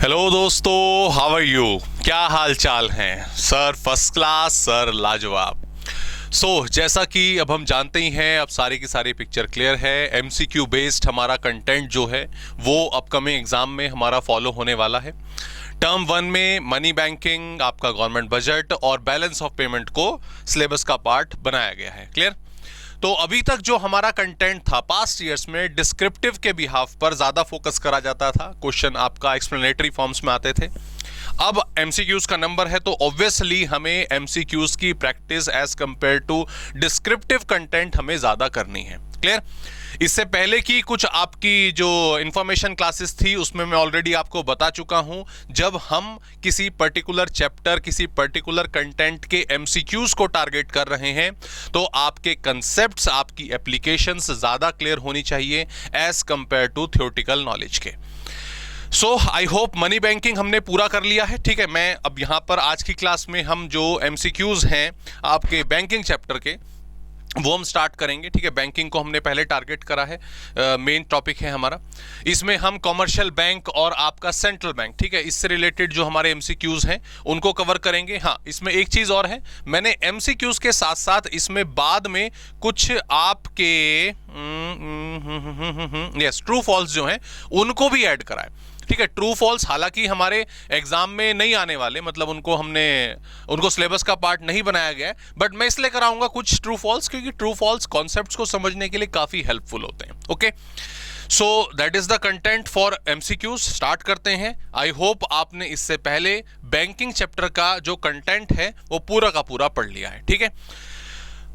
Hello दोस्तों, how are you. क्या हाल चाल हैं सर? फर्स्ट क्लास सर, लाजवाब। जैसा कि अब हम जानते ही हैं, अब सारी की सारी पिक्चर क्लियर है। एमसीक्यू बेस्ड हमारा कंटेंट जो है वो अपकमिंग एग्जाम में हमारा फॉलो होने वाला है। टर्म 1 में मनी बैंकिंग, आपका गवर्नमेंट बजट और बैलेंस ऑफ पेमेंट को सिलेबस का पार्ट बनाया गया है। क्लियर? तो अभी तक जो हमारा कंटेंट था पास्ट ईयर्स में डिस्क्रिप्टिव के बिहाफ पर ज्यादा फोकस करा जाता था, क्वेश्चन आपका एक्सप्लेनेटरी फॉर्म्स में आते थे। अब एमसीक्यूज का नंबर है तो ऑब्वियसली हमें एमसीक्यूज की practice as compare to descriptive content हमें ज्यादा करनी है। क्लियर? इससे पहले की कुछ आपकी जो इंफॉर्मेशन क्लासेस थी उसमें मैं ऑलरेडी आपको बता चुका हूं, जब हम किसी पर्टिकुलर चैप्टर, किसी पर्टिकुलर कंटेंट के एमसीक्यूज को टारगेट कर रहे हैं तो आपके कंसेप्ट्स, आपकी एप्लीकेशंस ज्यादा क्लियर होनी चाहिए as compare to theoretical knowledge के। आई होप मनी बैंकिंग हमने पूरा कर लिया है। ठीक है, मैं अब यहां पर आज की क्लास में हम जो एमसीक्यूज हैं आपके बैंकिंग चैप्टर के वो हम स्टार्ट करेंगे। ठीक है, बैंकिंग को हमने पहले टारगेट करा है, मेन टॉपिक है हमारा। इसमें हम कॉमर्शियल बैंक और आपका सेंट्रल बैंक, ठीक है, इससे रिलेटेड जो हमारे एमसीक्यूज हैं उनको कवर करेंगे। हाँ, इसमें एक चीज और है, मैंने एमसीक्यूज के साथ साथ इसमें बाद में कुछ आपके यस ट्रू फॉल्स जो हैं उनको भी ऐड करा है। ठीक है, ट्रू फॉल्स हालांकि हमारे एग्जाम में नहीं आने वाले, मतलब उनको सिलेबस का पार्ट नहीं बनाया गया है, बट मैं इसलिए कराऊंगा कुछ ट्रू फॉल्स क्योंकि ट्रू फॉल्स कॉन्सेप्ट्स को समझने के लिए काफी हेल्पफुल होते हैं। Okay, so that is the content for MCQs. Start करते हैं। आई होप आपने इससे पहले बैंकिंग चैप्टर का जो कंटेंट है वो पूरा का पूरा पढ़ लिया है। ठीक है,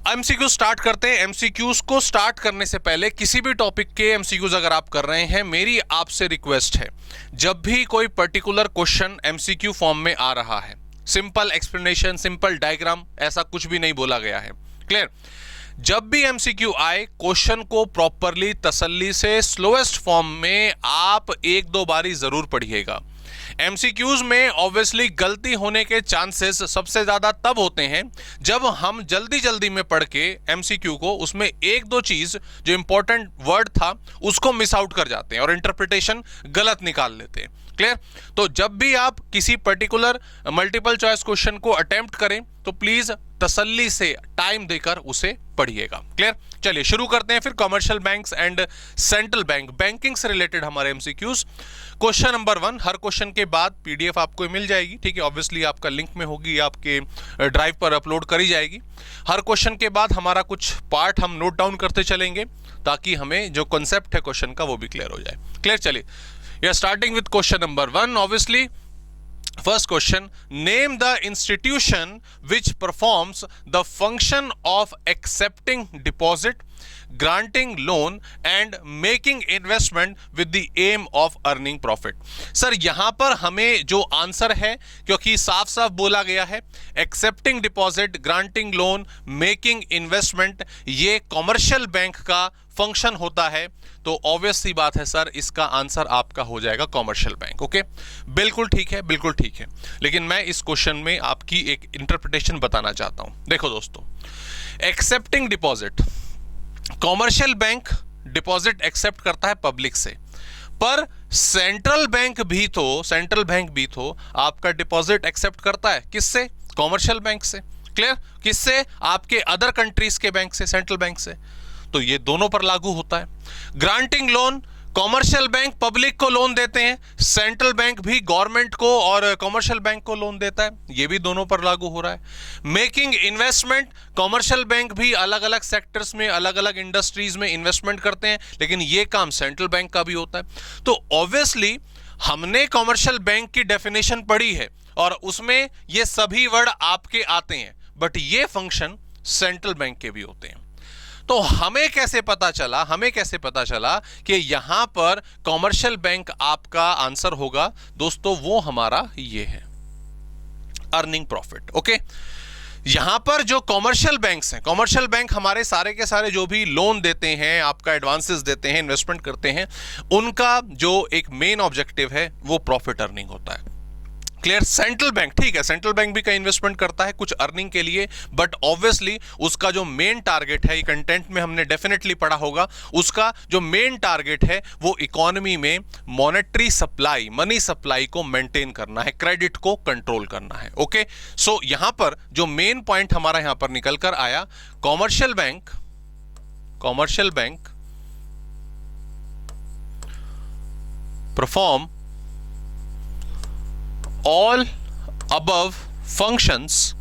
एमसीक्यू स्टार्ट करते हैं। एमसीक्यूज को स्टार्ट करने से पहले किसी भी टॉपिक के एमसीक्यूज अगर आप कर रहे हैं, मेरी आपसे रिक्वेस्ट है, जब भी कोई पर्टिकुलर क्वेश्चन एमसीक्यू फॉर्म में आ रहा है, सिंपल एक्सप्लेनेशन, सिंपल डायग्राम, ऐसा कुछ भी नहीं बोला गया है। क्लियर? जब भी एमसीक्यू आए, क्वेश्चन को प्रॉपरली, तसल्ली से, स्लोएस्ट फॉर्म में आप एक दो बारी जरूर पढ़िएगा। एमसीक्यूज में ऑब्वियसली गलती होने के चांसेस सबसे ज्यादा तब होते हैं जब हम जल्दी जल्दी में पढ़ के एमसीक्यू को, उसमें एक दो चीज जो इंपॉर्टेंट वर्ड था उसको मिस आउट कर जाते हैं और इंटरप्रिटेशन गलत निकाल लेते हैं। क्लियर? तो जब भी आप किसी पर्टिकुलर मल्टीपल चॉइस क्वेश्चन को अटेम्प्ट करें तो प्लीज तसल्ली से टाइम देकर उसे पढ़िएगा। क्लियर? चलिए शुरू करते हैं फिर commercial banks and central bank, banking से रिलेटेड हमारे एमसीक्यूज। क्वेश्चन नंबर 1, हर क्वेश्चन के बाद पीडीएफ आपको मिल जाएगी। ठीक है, ऑब्वियसली आपका लिंक में होगी, आपके ड्राइव पर अपलोड करी जाएगी। हर क्वेश्चन के बाद हमारा कुछ पार्ट हम नोट डाउन करते चलेंगे ताकि हमें जो कॉन्सेप्ट है क्वेश्चन का वो भी क्लियर हो जाए। क्लियर? चलिए, we are starting with question number 1। Obviously first question, name the institution which performs the function of accepting deposit, granting loan and making investment with the aim of earning profit। Sir यहां पर हमें जो answer है, क्योंकि साफ साफ बोला गया है accepting deposit, granting loan, making investment, ये कॉमर्शियल बैंक का फंक्शन होता है, तो ऑब्वियस सी बात है सर, इसका आंसर आपका हो जाएगा कॉमर्शियल बैंक। ओके, बिल्कुल ठीक है, बिल्कुल ठीक है। लेकिन मैं इस क्वेश्चन में आपकी एक इंटरप्रिटेशन बताना चाहता हूं। देखो दोस्तों, accepting deposit, commercial bank deposit accept करता है पब्लिक से, पर सेंट्रल बैंक भी तो आपका डिपॉजिट एक्सेप्ट करता है किससे? कॉमर्शियल बैंक से। क्लियर? किससे? आपके अदर कंट्रीज के बैंक से, सेंट्रल बैंक से। तो ये दोनों पर लागू होता है। Granting loan, commercial bank public को लोन देते हैं, सेंट्रल बैंक भी गवर्नमेंट को और कॉमर्शियल बैंक को लोन देता है, ये भी दोनों पर लागू हो रहा है। मेकिंग इन्वेस्टमेंट, कॉमर्शियल बैंक भी अलग अलग सेक्टर्स में, अलग अलग इंडस्ट्रीज में इन्वेस्टमेंट करते हैं, लेकिन ये काम सेंट्रल बैंक का भी होता है। तो ऑब्वियसली हमने कॉमर्शियल बैंक की डेफिनेशन पढ़ी है और उसमें ये सभी वर्ड आपके आते हैं, बट ये फंक्शन सेंट्रल बैंक के भी होते हैं। तो हमें कैसे पता चला कि यहां पर कॉमर्शियल बैंक आपका आंसर होगा? दोस्तों वो हमारा ये है, अर्निंग प्रॉफिट। ओके, यहां पर जो कॉमर्शियल बैंक्स हैं, कॉमर्शियल बैंक हमारे सारे के सारे जो भी लोन देते हैं, आपका एडवांसेस देते हैं, इन्वेस्टमेंट करते हैं, उनका जो एक मेन ऑब्जेक्टिव है वो प्रॉफिट अर्निंग होता है। क्लियर। सेंट्रल बैंक, ठीक है, सेंट्रल बैंक भी कहीं इन्वेस्टमेंट करता है कुछ अर्निंग के लिए, बट ऑब्वियसली उसका जो मेन टारगेट है, ये कंटेंट में हमने डेफिनेटली पढ़ा होगा, उसका जो मेन टारगेट है वो इकोनॉमी में मॉनेटरी सप्लाई, मनी सप्लाई को मेंटेन करना है, क्रेडिट को कंट्रोल करना है। ओके, सो यहां पर जो मेन पॉइंट हमारा यहां पर निकल कर आया, commercial bank perform all above functions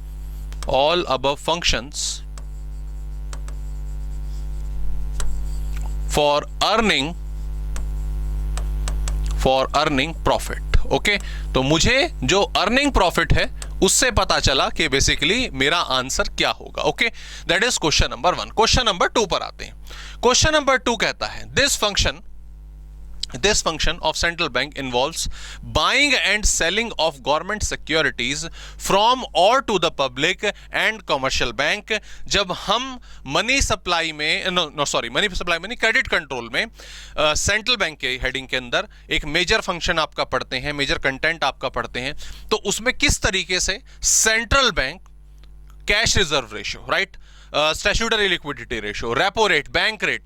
for earning profit। Okay, तो मुझे जो अर्निंग प्रॉफिट है उससे पता चला कि बेसिकली मेरा आंसर क्या होगा। Okay, that is question number 1। Question number 2 पर आते हैं। क्वेश्चन नंबर 2 कहता है, This function of central bank involves buying and selling of government securities from or to the public and commercial bank। जब हम मनी सप्लाई में money supply में नहीं, क्रेडिट कंट्रोल में सेंट्रल बैंक के हेडिंग के अंदर एक मेजर फंक्शन आपका पढ़ते हैं, मेजर कंटेंट आपका पढ़ते हैं, तो उसमें किस तरीके से central bank cash reserve ratio, right, statutory liquidity ratio, repo rate, bank rate,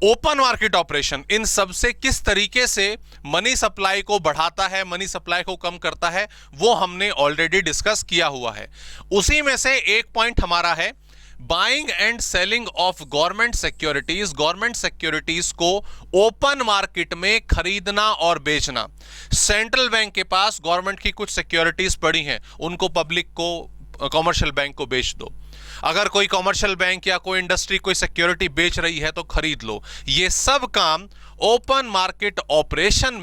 open market operation, इन सब से किस तरीके से मनी सप्लाई को बढ़ाता है, मनी सप्लाई को कम करता है, वो हमने ऑलरेडी डिस्कस किया हुआ है। उसी में से एक पॉइंट हमारा है buying and selling of government securities को ओपन मार्केट में खरीदना और बेचना। सेंट्रल बैंक के पास गवर्नमेंट की कुछ सिक्योरिटीज पड़ी हैं, उनको पब्लिक को, कॉमर्शियल बैंक को बेच दो। अगर कोई कॉमर्शियल बैंक या कोई इंडस्ट्री कोई सिक्योरिटी बेच रही है तो खरीद लो। ये सब काम ओपन मार्केट ऑपरेशन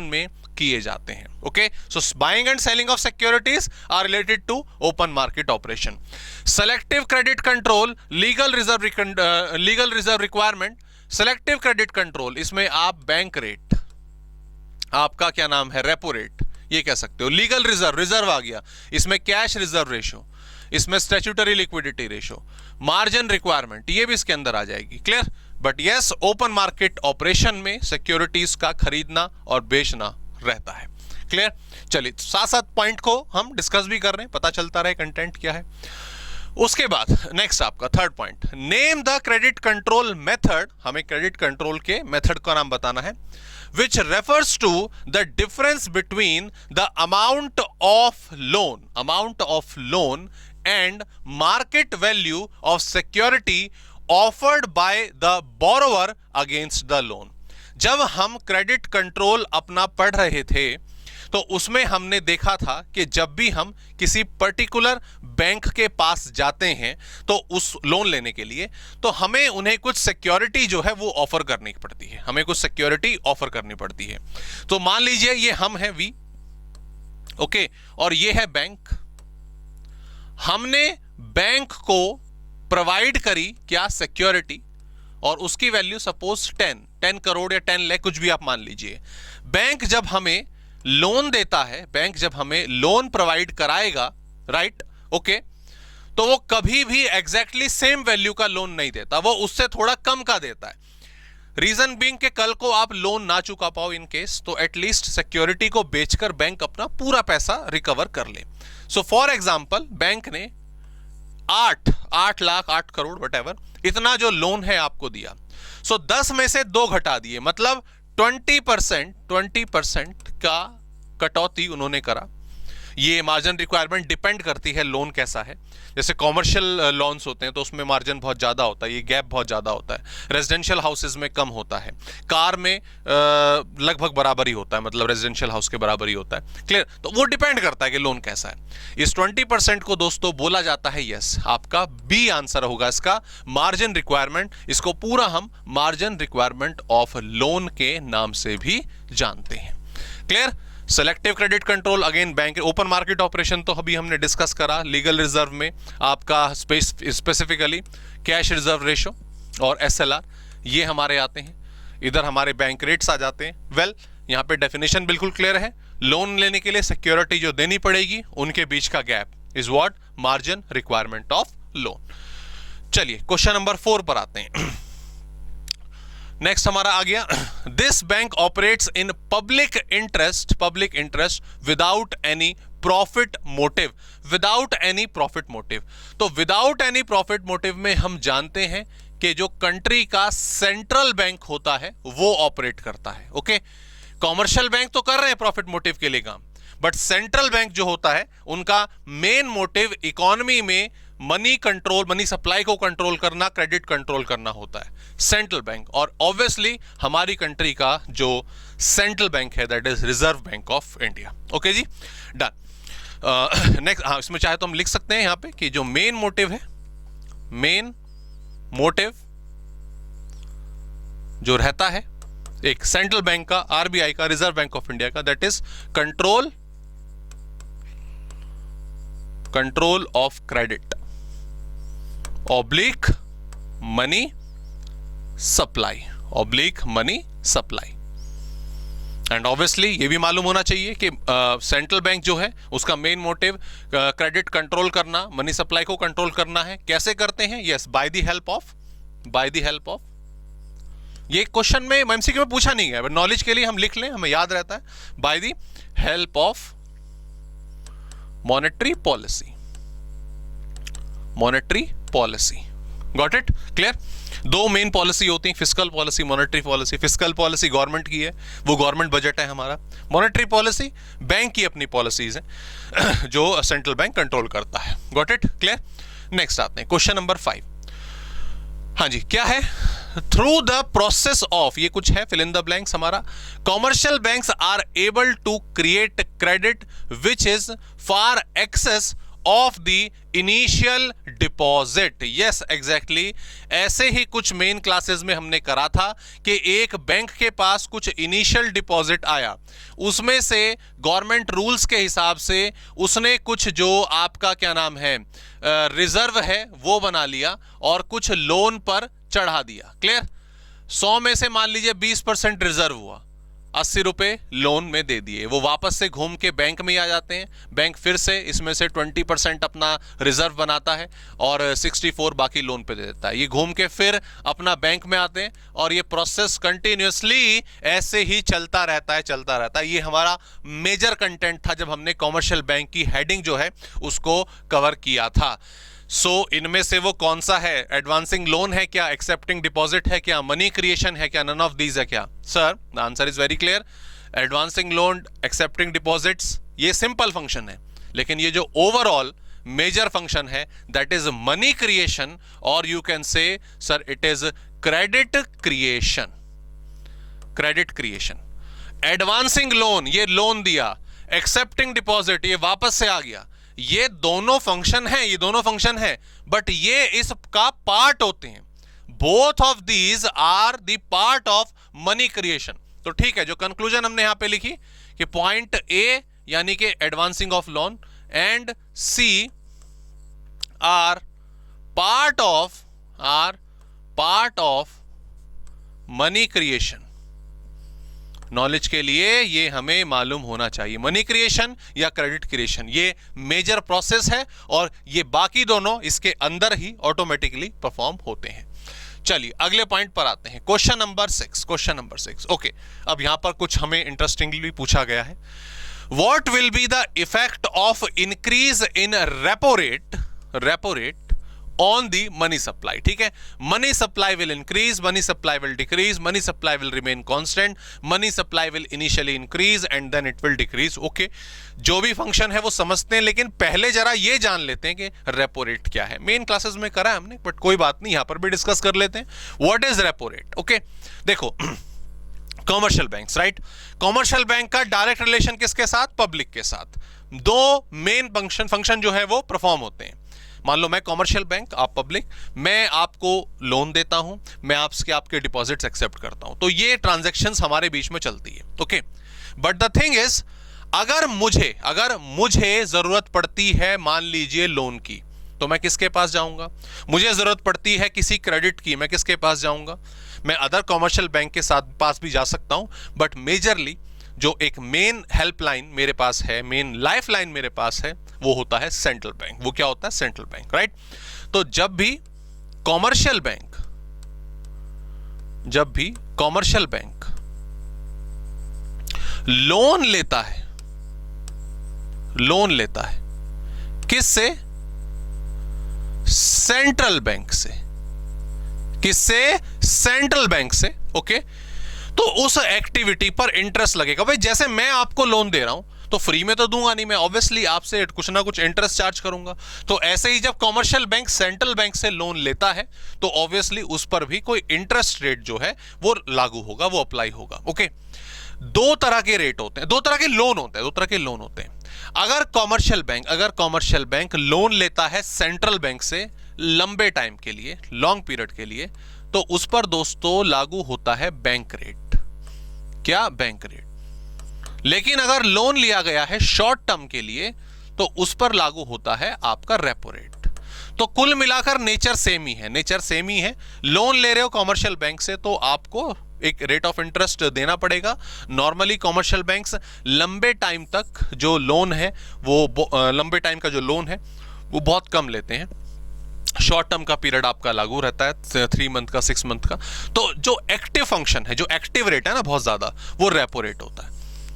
में किए जाते हैं। Okay, so buying and selling of securities are related to open market operation. Selective credit control, legal reserve requirement, selective credit control, इसमें आप बैंक रेट, आपका क्या नाम है, रेपो रेट, ये कह सकते हो। लीगल रिजर्व आ गया, इसमें कैश रिजर्व रेशियो, इसमें statutory liquidity ratio, margin requirement, ये भी इसके अंदर आ जाएगी। Clear. But yes, open market operation में सिक्योरिटीज का खरीदना और बेचना रहता है। क्लियर। चलिए, साथ साथ पॉइंट को हम डिस्कस भी कर रहे हैं, पता चलता रहे कंटेंट क्या है। उसके बाद नेक्स्ट आपका third point, name the credit control method, हमें क्रेडिट कंट्रोल के मेथड का नाम बताना है, which refers to the difference between the amount of loan and market value of security offered by the borrower against the loan। जब हम credit control अपना पढ़ रहे थे तो उसमें हमने देखा था कि जब भी हम किसी पर्टिकुलर बैंक के पास जाते हैं तो उस लोन लेने के लिए, तो हमें उन्हें कुछ सिक्योरिटी जो है वो ऑफर करनी पड़ती है, हमें कुछ सिक्योरिटी ऑफर करनी पड़ती है। तो मान लीजिए ये हम हैं वी, ओके, और ये है बैंक। हमने बैंक को प्रोवाइड करी क्या, सिक्योरिटी, और उसकी वैल्यू सपोज 10 करोड़ या 10 लाख, कुछ भी आप मान लीजिए। बैंक जब हमें लोन देता है, बैंक जब हमें लोन प्रोवाइड कराएगा, राइट, ओके, तो वो कभी भी एग्जैक्टली सेम वैल्यू का लोन नहीं देता, वो उससे थोड़ा कम का देता है। रीजन बीइंग कि कल को आप लोन ना चुका पाओ इन केस, तो एटलीस्ट सिक्योरिटी को बेचकर बैंक अपना पूरा पैसा रिकवर कर ले। सो फॉर एग्जांपल, बैंक ने 8 लाख 8 करोड़ वटेवर इतना जो लोन है आपको दिया, सो 10 में से 2 घटा दिए, मतलब 20% का कटौती उन्होंने करा। ये मार्जिन रिक्वायरमेंट डिपेंड करती है लोन कैसा है। जैसे कॉमर्शियल लोन्स होते हैं तो उसमें मार्जिन बहुत ज़्यादा होता है, ये गैप बहुत ज़्यादा होता है। रेजिडेंशियल हाउसेज में कम होता है, कार में लगभग बराबर ही होता है, मतलब रेजिडेंशियल हाउस के बराबर ही होता है। क्लियर। तो वो डिपेंड करता है कि लोन कैसा है। इस 20% को दोस्तों बोला जाता है, यस, आपका बी आंसर होगा इसका, मार्जिन रिक्वायरमेंट। इसको पूरा हम मार्जिन रिक्वायरमेंट ऑफ लोन के नाम से भी जानते हैं। Clear. Selective credit control, again bank open market operation तो अभी हमने डिस्कस करा। लीगल रिजर्व में आपका स्पेसिफिकली कैश रिजर्व रेशियो और एसएलआर, ये हमारे आते हैं। इधर हमारे बैंक रेट्स आ जाते हैं। वेल, यहाँ पे डेफिनेशन बिल्कुल क्लियर है। लोन लेने के लिए सिक्योरिटी जो देनी पड़ेगी उनके बीच का gap is what, margin requirement of loan. चलिए क्वेश्चन नंबर 4 पर आते हैं। नेक्स्ट हमारा आ गया, this bank operates in public interest without any profit motive. Without any profit motive, तो विदाउट एनी प्रॉफिट मोटिव में हम जानते हैं कि जो कंट्री का सेंट्रल बैंक होता है वो ऑपरेट करता है। ओके, कॉमर्शियल बैंक तो कर रहे हैं प्रॉफिट मोटिव के लिए काम, बट सेंट्रल बैंक जो होता है उनका मेन मोटिव इकोनॉमी में मनी कंट्रोल, मनी सप्लाई को कंट्रोल करना, क्रेडिट कंट्रोल करना होता है, सेंट्रल बैंक। और ऑब्वियसली हमारी कंट्री का जो सेंट्रल बैंक है that is Reserve Bank of India. Okay जी, डन। नेक्स्ट, हाँ इसमें चाहे तो हम लिख सकते हैं यहां पे कि जो मेन मोटिव है, मेन मोटिव जो रहता है एक सेंट्रल बैंक का, आरबीआई का, रिजर्व बैंक ऑफ इंडिया का, that is control of credit oblique money supply, and obviously ये भी मालूम होना चाहिए कि सेंट्रल बैंक जो है उसका मेन मोटिव क्रेडिट कंट्रोल करना, मनी सप्लाई को कंट्रोल करना है। कैसे करते हैं? Yes, by the help of ये क्वेश्चन में एमसीक्यू में पूछा नहीं गया, बट नॉलेज के लिए हम लिख लें, हमें याद रहता है, by the help of monetary policy. Got it? Clear? दो मेन पॉलिसी होती है, fiscal policy, monetary policy. Fiscal policy government की है, वो गवर्नमेंट बजट है हमारा। मॉनेटरी पॉलिसी बैंक की अपनी पॉलिसीज हैं जो सेंट्रल बैंक कंट्रोल करता है। Got it? क्लियर? नेक्स्ट आते हैं क्वेश्चन नंबर 5। हाँ जी, क्या है? थ्रू द प्रोसेस ऑफ, ये कुछ है, फिल इन द ब्लैंक्स हमारा, commercial banks are able to create credit which is far excess of the initial deposit. Yes, exactly ऐसे ही कुछ मेन क्लासेस में हमने करा था कि एक बैंक के पास कुछ इनिशियल डिपॉजिट आया, उसमें से गवर्नमेंट रूल्स के हिसाब से उसने कुछ जो आपका क्या नाम है रिजर्व है वो बना लिया और कुछ लोन पर चढ़ा दिया। क्लियर? 100 में से मान लीजिए 20% रिजर्व हुआ, 80 रुपए लोन में दे दिए, वो वापस से घूम के बैंक में आ जाते हैं, बैंक फिर से इसमें से 20% अपना रिजर्व बनाता है और 64 बाकी लोन पे दे देता है। ये घूम के फिर अपना बैंक में आते हैं और ये प्रोसेस कंटिन्यूअसली ऐसे ही चलता रहता है। ये हमारा मेजर कंटेंट था जब हमने कॉमर्शियल बैंक की हेडिंग जो है उसको कवर किया था। सो इनमें से वो कौन सा है? एडवांसिंग लोन है क्या? एक्सेप्टिंग डिपॉजिट है क्या? मनी क्रिएशन है क्या? नन ऑफ दीज है क्या? Sir, the answer is very clear. Advancing loan, accepting deposits, ये सिंपल फंक्शन है, लेकिन ये जो ओवरऑल मेजर फंक्शन है दैट इज मनी क्रिएशन, और you can say sir it is credit creation. Advancing loan, ये लोन दिया, एक्सेप्टिंग डिपॉजिट, ये वापस से आ गया, ये दोनों फंक्शन है, बट ये इसका पार्ट होते हैं। Both of these are the part of money creation. तो ठीक है, जो कंक्लूजन हमने यहां पे लिखी कि पॉइंट ए यानी कि advancing of loan and C are part of money creation. Knowledge के लिए ये हमें मालूम होना चाहिए, मनी क्रिएशन या क्रेडिट क्रिएशन, ये मेजर प्रोसेस है और ये बाकी दोनों इसके अंदर ही ऑटोमेटिकली परफॉर्म होते हैं। चलिए अगले पॉइंट पर आते हैं, क्वेश्चन नंबर 6। ओके, अब यहां पर कुछ हमें इंटरेस्टिंगली पूछा गया है, what will be the effect of increase in repo rate on the money supply। ठीक है, money supply will increase, money supply will decrease, money supply will remain constant, money supply will initially increase and then it will decrease। okay, जो भी function है वो समझते हैं, लेकिन पहले जरा ये जान लेते हैं कि रेपो रेट क्या है। मेन क्लासेस में करा है हमने, बट कोई बात नहीं, यहां पर भी डिस्कस कर लेते हैं। What is repo rate? Okay, देखो commercial banks, right, commercial bank का डायरेक्ट रिलेशन किसके साथ? पब्लिक के साथ। दो मेन फंक्शन जो है वो परफॉर्म होते हैं। मान लो मैं कॉमर्शियल बैंक, आप पब्लिक, मैं आपको लोन देता हूं, मैं आपके डिपॉजिट्स एक्सेप्ट करता हूं, तो ये ट्रांजैक्शंस हमारे बीच में चलती है। Okay, but the thing is, अगर मुझे जरूरत पड़ती है मान लीजिए लोन की, तो मैं किसके पास जाऊंगा? मुझे जरूरत पड़ती है किसी क्रेडिट की, मैं किसके पास जाऊंगा? मैं अदर कॉमर्शियल बैंक के पास भी जा सकता हूं, बट मेजरली जो एक मेन हेल्पलाइन मेरे पास है, मेन लाइफ लाइन मेरे पास है, वो होता है सेंट्रल बैंक। वो क्या होता है? Central bank, right. तो जब भी commercial bank commercial bank loan लेता है, लोन लेता है किससे? सेंट्रल बैंक से। किससे? सेंट्रल बैंक से। ओके, तो उस एक्टिविटी पर इंटरेस्ट लगेगा। भाई जैसे मैं आपको लोन दे रहा हूं तो फ्री में तो दूंगा नहीं, मैं ऑब्वियसली आपसे कुछ ना कुछ इंटरेस्ट चार्ज करूंगा। तो ऐसे ही जब कॉमर्शियल बैंक सेंट्रल बैंक से लोन लेता है तो ऑब्वियसली उस पर भी कोई इंटरेस्ट रेट जो है वो लागू होगा, वो अप्लाई होगा। ओके, दो तरह के रेट होते हैं, दो तरह के लोन होते हैं, दो तरह के लोन होते हैं। अगर कॉमर्शियल बैंक लोन लेता है सेंट्रल बैंक से लंबे टाइम के लिए, लॉन्ग पीरियड के लिए, तो उस पर दोस्तों लागू होता है बैंक रेट। क्या? Bank rate. लेकिन अगर लोन लिया गया है शॉर्ट टर्म के लिए तो उस पर लागू होता है आपका रेपो रेट। तो कुल मिलाकर नेचर सेम ही है, नेचर सेम ही है। लोन ले रहे हो कॉमर्शियल बैंक से तो आपको एक रेट ऑफ इंटरेस्ट देना पड़ेगा। नॉर्मली कॉमर्शियल बैंक्स लंबे टाइम तक जो लोन है वो लंबे टाइम का जो लोन है वो बहुत कम लेते हैं। शॉर्ट टर्म का पीरियड आपका लागू रहता है 3 मंथ का, 6 मंथ का। तो जो एक्टिव फंक्शन है, जो एक्टिव रेट है ना बहुत ज्यादा, वो रेपो रेट होता है।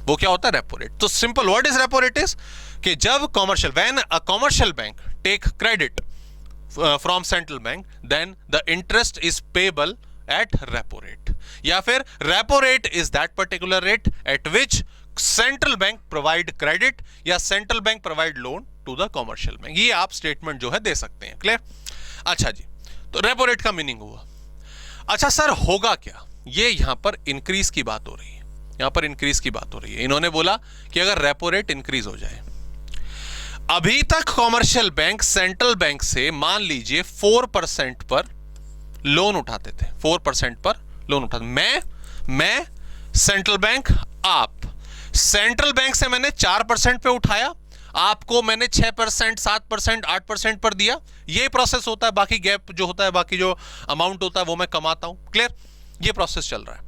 वो क्या होता है? Repo rate. तो simple what is repo rate is कि जब when a commercial bank take credit from central bank then the interest is payable at repo rate, या फिर repo rate is that particular rate at which central bank provide credit या central bank provide loan to the commercial bank. ये आप statement जो है दे सकते हैं। Clear? अच्छा जी, तो रेपो रेट का मीनिंग हुआ। अच्छा सर होगा क्या? ये यहां पर इंक्रीज की बात हो रही है, यहां पर इंक्रीज की बात हो रही है। इन्होंने बोला कि अगर रेपो रेट इंक्रीज हो जाए, अभी तक कॉमर्शियल बैंक सेंट्रल बैंक से मान लीजिए 4% पर लोन उठाते थे, 4% पर लोन उठाते। मैं सेंट्रल बैंक, आप सेंट्रल बैंक से मैंने 4% पे उठाया, आपको मैंने 6%, 7%, 8% पर दिया। ये प्रोसेस होता है। बाकी गैप जो होता है, बाकी जो अमाउंट होता है वो मैं कमाता हूं। क्लियर? ये प्रोसेस चल रहा है।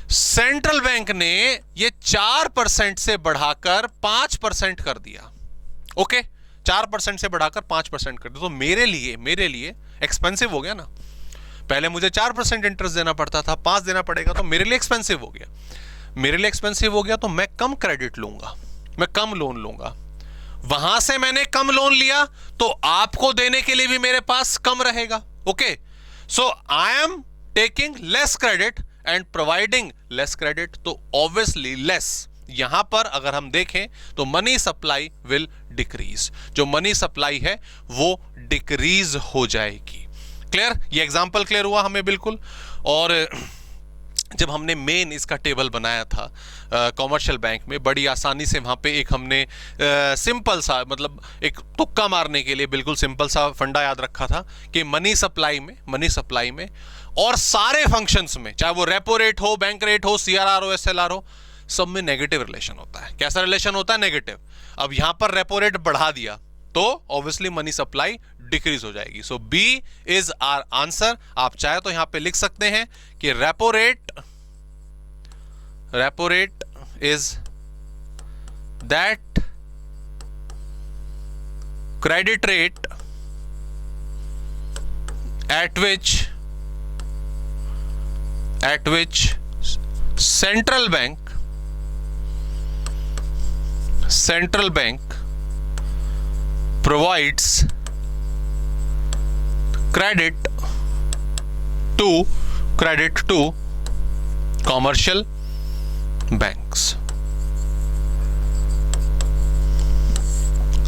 सेंट्रल बैंक ने ये 4% से बढ़ाकर 5% कर दिया। ओके, 4% से बढ़ाकर 5% कर दिया। तो मेरे लिए एक्सपेंसिव हो गया ना। पहले मुझे 4% इंटरेस्ट देना पड़ता था, 5 देना पड़ेगा, तो मेरे लिए एक्सपेंसिव हो गया। मेरे लिए एक्सपेंसिव हो गया तो मैं कम क्रेडिट लूंगा, मैं कम लोन लूंगा। वहां से मैंने कम लोन लिया तो आपको देने के लिए भी मेरे पास कम रहेगा। Okay, so I am taking less credit and providing less credit, तो ऑब्वियसली लेस। यहां पर अगर हम देखें तो मनी सप्लाई विल डिक्रीज, जो मनी सप्लाई है वो डिक्रीज हो जाएगी। क्लियर? ये एग्जांपल क्लियर हुआ हमें बिल्कुल। और जब हमने मेन इसका टेबल बनाया था कॉमर्शियल बैंक में, बड़ी आसानी से वहाँ पे एक हमने सिंपल सा, मतलब एक तुक्का मारने के लिए बिल्कुल सिंपल सा फंडा याद रखा था कि मनी सप्लाई में और सारे फंक्शंस में, चाहे वो रेपो रेट हो, बैंक रेट हो, सीआरआर हो, एसएलआर हो, सब में नेगेटिव रिलेशन होता है। कैसा रिलेशन होता है? नेगेटिव। अब यहां पर रेपो रेट बढ़ा दिया तो ऑब्वियसली मनी सप्लाई डिक्रीज हो जाएगी। सो बी इज आवर आंसर। आप चाहे तो यहां पे लिख सकते हैं कि repo rate is that credit rate at which central bank provides credit to commercial banks।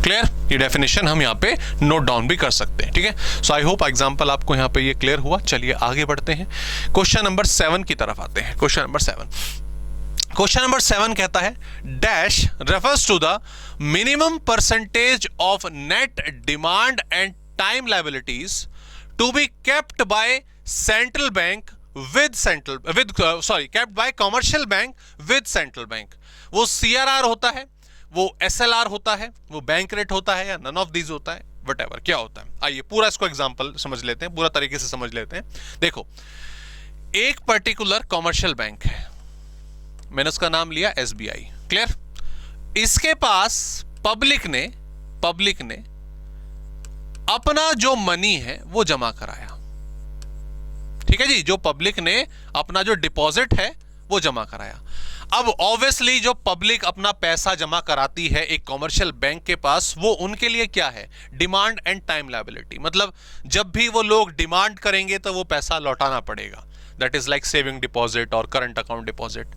Clear? ये डेफिनेशन हम यहाँ पे नोट डाउन भी कर सकते हैं। ठीक है, सो आई होप एग्जांपल आपको यहाँ पे ये क्लियर हुआ। चलिए आगे बढ़ते हैं, क्वेश्चन नंबर 7 की तरफ आते हैं। क्वेश्चन नंबर 7 कहता है dash refers to the minimum percentage of net demand and time liabilities to be kept by central bank kept by commercial bank with central bank. वो सीआरआर होता है, वो एसएलआर होता है, वो बैंक रेट होता है, या नन ऑफ दीज होता है, व्हाटएवर क्या होता है। आइए पूरा इसको एग्जांपल समझ लेते हैं, पूरा तरीके से समझ लेते हैं। देखो, एक पर्टिकुलर कॉमर्शियल बैंक है, मैंने उसका नाम लिया एसबीआई। क्लियर? इसके पास पब्लिक ने अपना जो मनी है वो जमा कराया। ठीक है जी, जो पब्लिक ने अपना जो डिपॉजिट है वो जमा कराया। अब ऑब्वियसली जो पब्लिक अपना पैसा जमा कराती है एक कॉमर्शियल बैंक के पास, वो उनके लिए क्या है, डिमांड एंड टाइम लायबिलिटी। मतलब जब भी वो लोग डिमांड करेंगे तो वो पैसा लौटाना पड़ेगा, that is like saving deposit और current account deposit.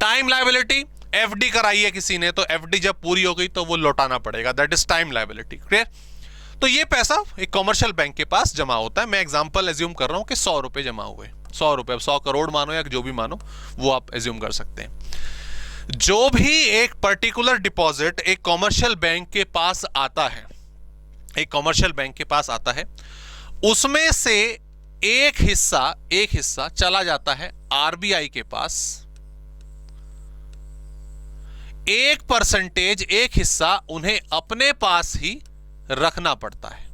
Time liability, FD कराई है किसी ने तो एफडी जब पूरी हो गई तो वो लौटाना पड़ेगा, that is time liability. Clear? तो ये पैसा एक कॉमर्शियल बैंक के पास जमा होता है। मैं एग्जांपल एज्यूम कर रहा हूं कि 100 रुपए जमा हुए, 100 रुपए, 100 करोड़ मानो या जो भी मानो, वो आप एज्यूम कर सकते हैं। जो भी एक पर्टिकुलर डिपॉजिट एक कॉमर्शियल बैंक के पास आता है, एक कॉमर्शियल बैंक के पास आता है, उसमें से एक हिस्सा चला जाता है आरबीआई के पास, 1% एक हिस्सा उन्हें अपने पास ही रखना पड़ता है,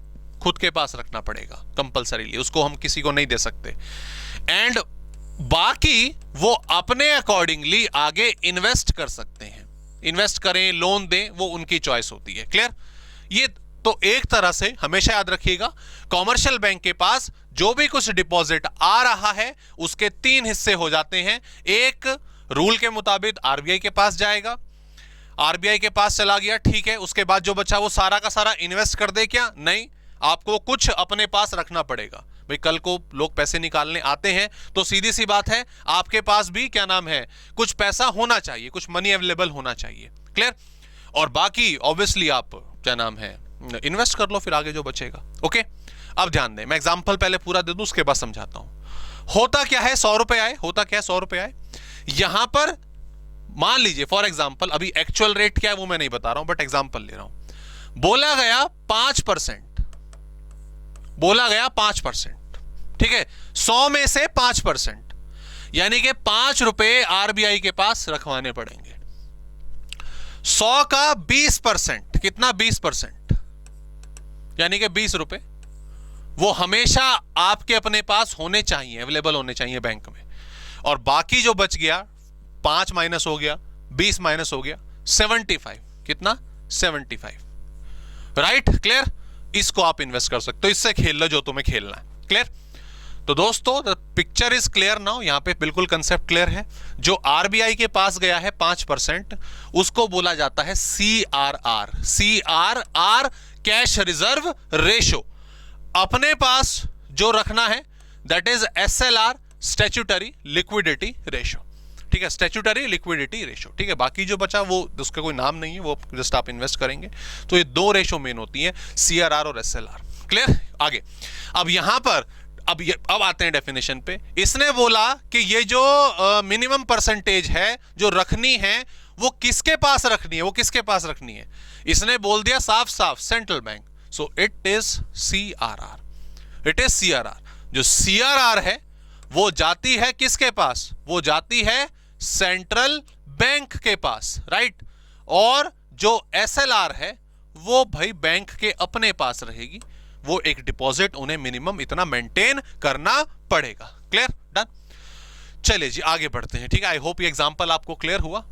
खुद के पास रखना पड़ेगा कंपलसरीली, उसको हम किसी को नहीं दे सकते। एंड बाकी वो अपने अकॉर्डिंगली आगे इन्वेस्ट कर सकते हैं, इन्वेस्ट करें, लोन दें, वो उनकी चॉइस होती है। क्लियर? ये तो एक तरह से हमेशा याद रखिएगा, कॉमर्शियल बैंक के पास जो भी कुछ डिपॉजिट आ रहा है उसके 3 हिस्से हो जाते हैं। एक रूल के मुताबिक आरबीआई के पास जाएगा, आरबीआई के पास चला गया, ठीक है, उसके बाद जो बचा वो सारा का सारा इन्वेस्ट कर दे क्या? नहीं, आपको कुछ अपने पास रखना पड़ेगा। भाई कल को लोग पैसे निकालने आते हैं तो सीधी सी बात है आपके पास भी क्या नाम है, कुछ पैसा होना चाहिए, कुछ मनी अवेलेबल होना चाहिए। क्लियर? और बाकी ऑब्वियसली आप क्या नाम है इन्वेस्ट कर लो, फिर आगे जो बचेगा। ओके, अब ध्यान दें, मैं एग्जांपल पहले पूरा दे दूं, उसके बाद समझाता हूं। होता क्या है, 100 रुपए आए, होता क्या है, 100 रुपए आए, यहां पर मान लीजिए फॉर एग्जांपल, अभी एक्चुअल रेट क्या है वो मैं नहीं बता रहा हूं, बट एग्जांपल ले रहा हूं। बोला गया 5%, बोला गया 5%, ठीक है, 100 में से 5%, यानी कि 5 रुपए आरबीआई के पास रखवाने पड़ेंगे। 100 का 20%, कितना? 20%, यानी कि 20 रुपए वो हमेशा आपके अपने पास होने चाहिए, अवेलेबल होने चाहिए बैंक में। और बाकी जो बच गया, 5 माइनस हो गया, 20 माइनस हो गया, 75, कितना? 75, राइट? क्लियर? इसको आप इन्वेस्ट कर सकते हो, इससे खेल लो जो तुम्हें खेलना है। क्लियर? तो दोस्तों the picture is clear now, यहां पे बिल्कुल कंसेप्ट क्लियर है। जो आरबीआई के पास गया है 5%, उसको बोला जाता है CRR, CRR cash reserve ratio. अपने पास जो रखना है that is SLR, statutory liquidity ratio. ठीक है, स्टैट्यूटरी लिक्विडिटी रेशो। ठीक है, बाकी जो बचा वो उसका कोई नाम नहीं है, वो जस्ट आप इन्वेस्ट करेंगे। तो ये 2 रेशो मेन होती हैं, सीआरआर और एसएलआर। क्लियर? आगे अब यहां पर अब आते हैं डेफिनेशन पे। इसने बोला कि ये जो मिनिमम परसेंटेज है जो रखनी है वो किसके पास रखनी है, वो किसके पास रखनी है? इसने बोल दिया साफ साफ central bank. So it is CRR, it is CRR. जो सीआरआर है वो जाती है किसके पास? वो जाती है सेंट्रल बैंक के पास, राइट? और जो एसएलआर है वो भाई बैंक के अपने पास रहेगी। वो एक डिपॉजिट उन्हें मिनिमम इतना मेंटेन करना पड़ेगा। क्लियर? डन? चलिए जी आगे बढ़ते हैं। ठीक है, आई होप ये एग्जांपल आपको क्लियर हुआ।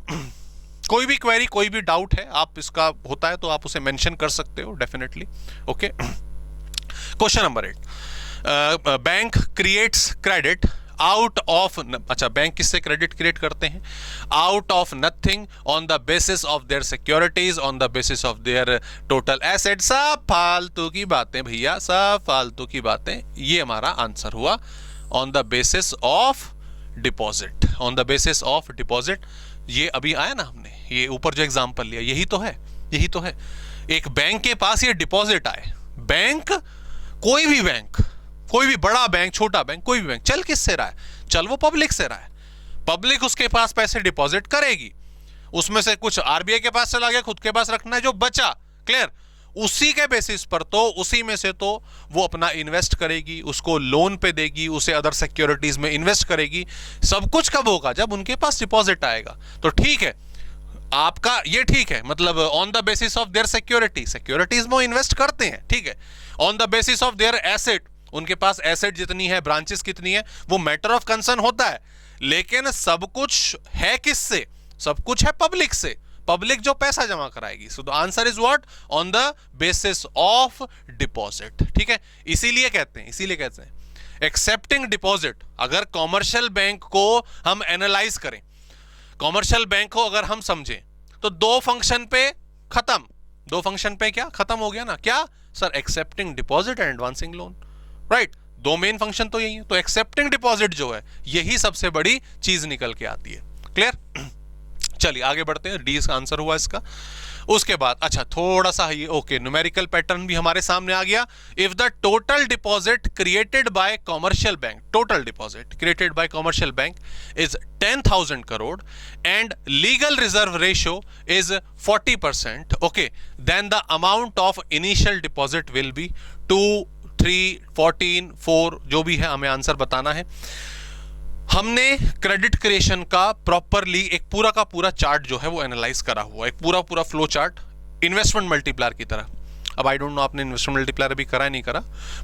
कोई भी क्वेरी, कोई भी डाउट है, आप इसका होता है तो आप उसे मेंशन कर सकते हो definitely. Okay, question number 8, bank creates credit out of, अच्छा बैंक किससे क्रेडिट क्रिएट करते हैं? Out of nothing on the basis of their securities, on the basis of their total asset. सब फालतू की बातें भैया, सब फालतू की बातें। ये हमारा आंसर हुआ, on the basis of deposit, on the basis of deposit. ये अभी आया ना हमने, ये ऊपर जो एग्जांपल लिया यही तो है, यही तो है। एक बैंक के पास ये डिपॉजिट आए, बैंक, कोई भी बैंक, कोई भी बड़ा बैंक, छोटा बैंक, कोई भी बैंक, चल किससे रहा है? चल वो पब्लिक से रहा है। पब्लिक उसके पास पैसे डिपॉजिट करेगी, उसमें से कुछ आरबीआई के पास चला गया, खुद के पास रखना है जो बचा। क्लियर? उसी के बेसिस पर तो, उसी में से तो वो अपना इन्वेस्ट करेगी, उसको लोन पे देगी, उसे अदर सिक्योरिटीज में इन्वेस्ट करेगी। सब कुछ कब होगा? जब उनके पास डिपॉजिट आएगा। तो ठीक है, आपका ये ठीक है, मतलब on the basis of their security, securities में इन्वेस्ट करते हैं, ठीक है। On the basis of their asset, उनके पास एसेट जितनी है, ब्रांचेस कितनी है, वो मैटर ऑफ कंसर्न होता है। लेकिन सब कुछ है किससे? सब कुछ है पब्लिक से, पब्लिक जो पैसा जमा कराएगी। So the answer is what? On the basis of deposit. ठीक है, इसीलिए कहते हैं एक्सेप्टिंग डिपॉजिट, अगर कॉमर्शियल बैंक को हम एनालाइज करें, कॉमर्शियल बैंक को अगर हम समझें, तो दो फंक्शन पे खत्म, दो फंक्शन पे क्या खत्म हो गया ना, क्या sir, accepting deposit and advancing loan, right. दो मेन फंक्शन तो यही है, तो एक्सेप्टिंग डिपॉजिट जो है यही सबसे बड़ी चीज निकल के आती है। क्लियर? चलिए आगे बढ़ते हैं, डी का आंसर हुआ इसका। उसके बाद अच्छा थोड़ा सा ये ओके, न्यूमेरिकल पैटर्न भी हमारे सामने आ गया। If the total deposit created by commercial bank, total deposit created by commercial bank is 10,000 crore and legal reserve ratio is 40%, okay, then the amount of initial deposit will be 2, 3, 14, 4, जो भी है हमें answer बताना है। हमने क्रेडिट क्रिएशन का properly एक पूरा का पूरा चार्ट जो है वो एनालाइज करा हुआ, एक पूरा फ्लो चार्ट इन्वेस्टमेंट मल्टीप्लायर की तरह। अब आई डोंट नो आपने इन्वेस्टमेंट मल्टीप्लायर अभी करा नहीं करा,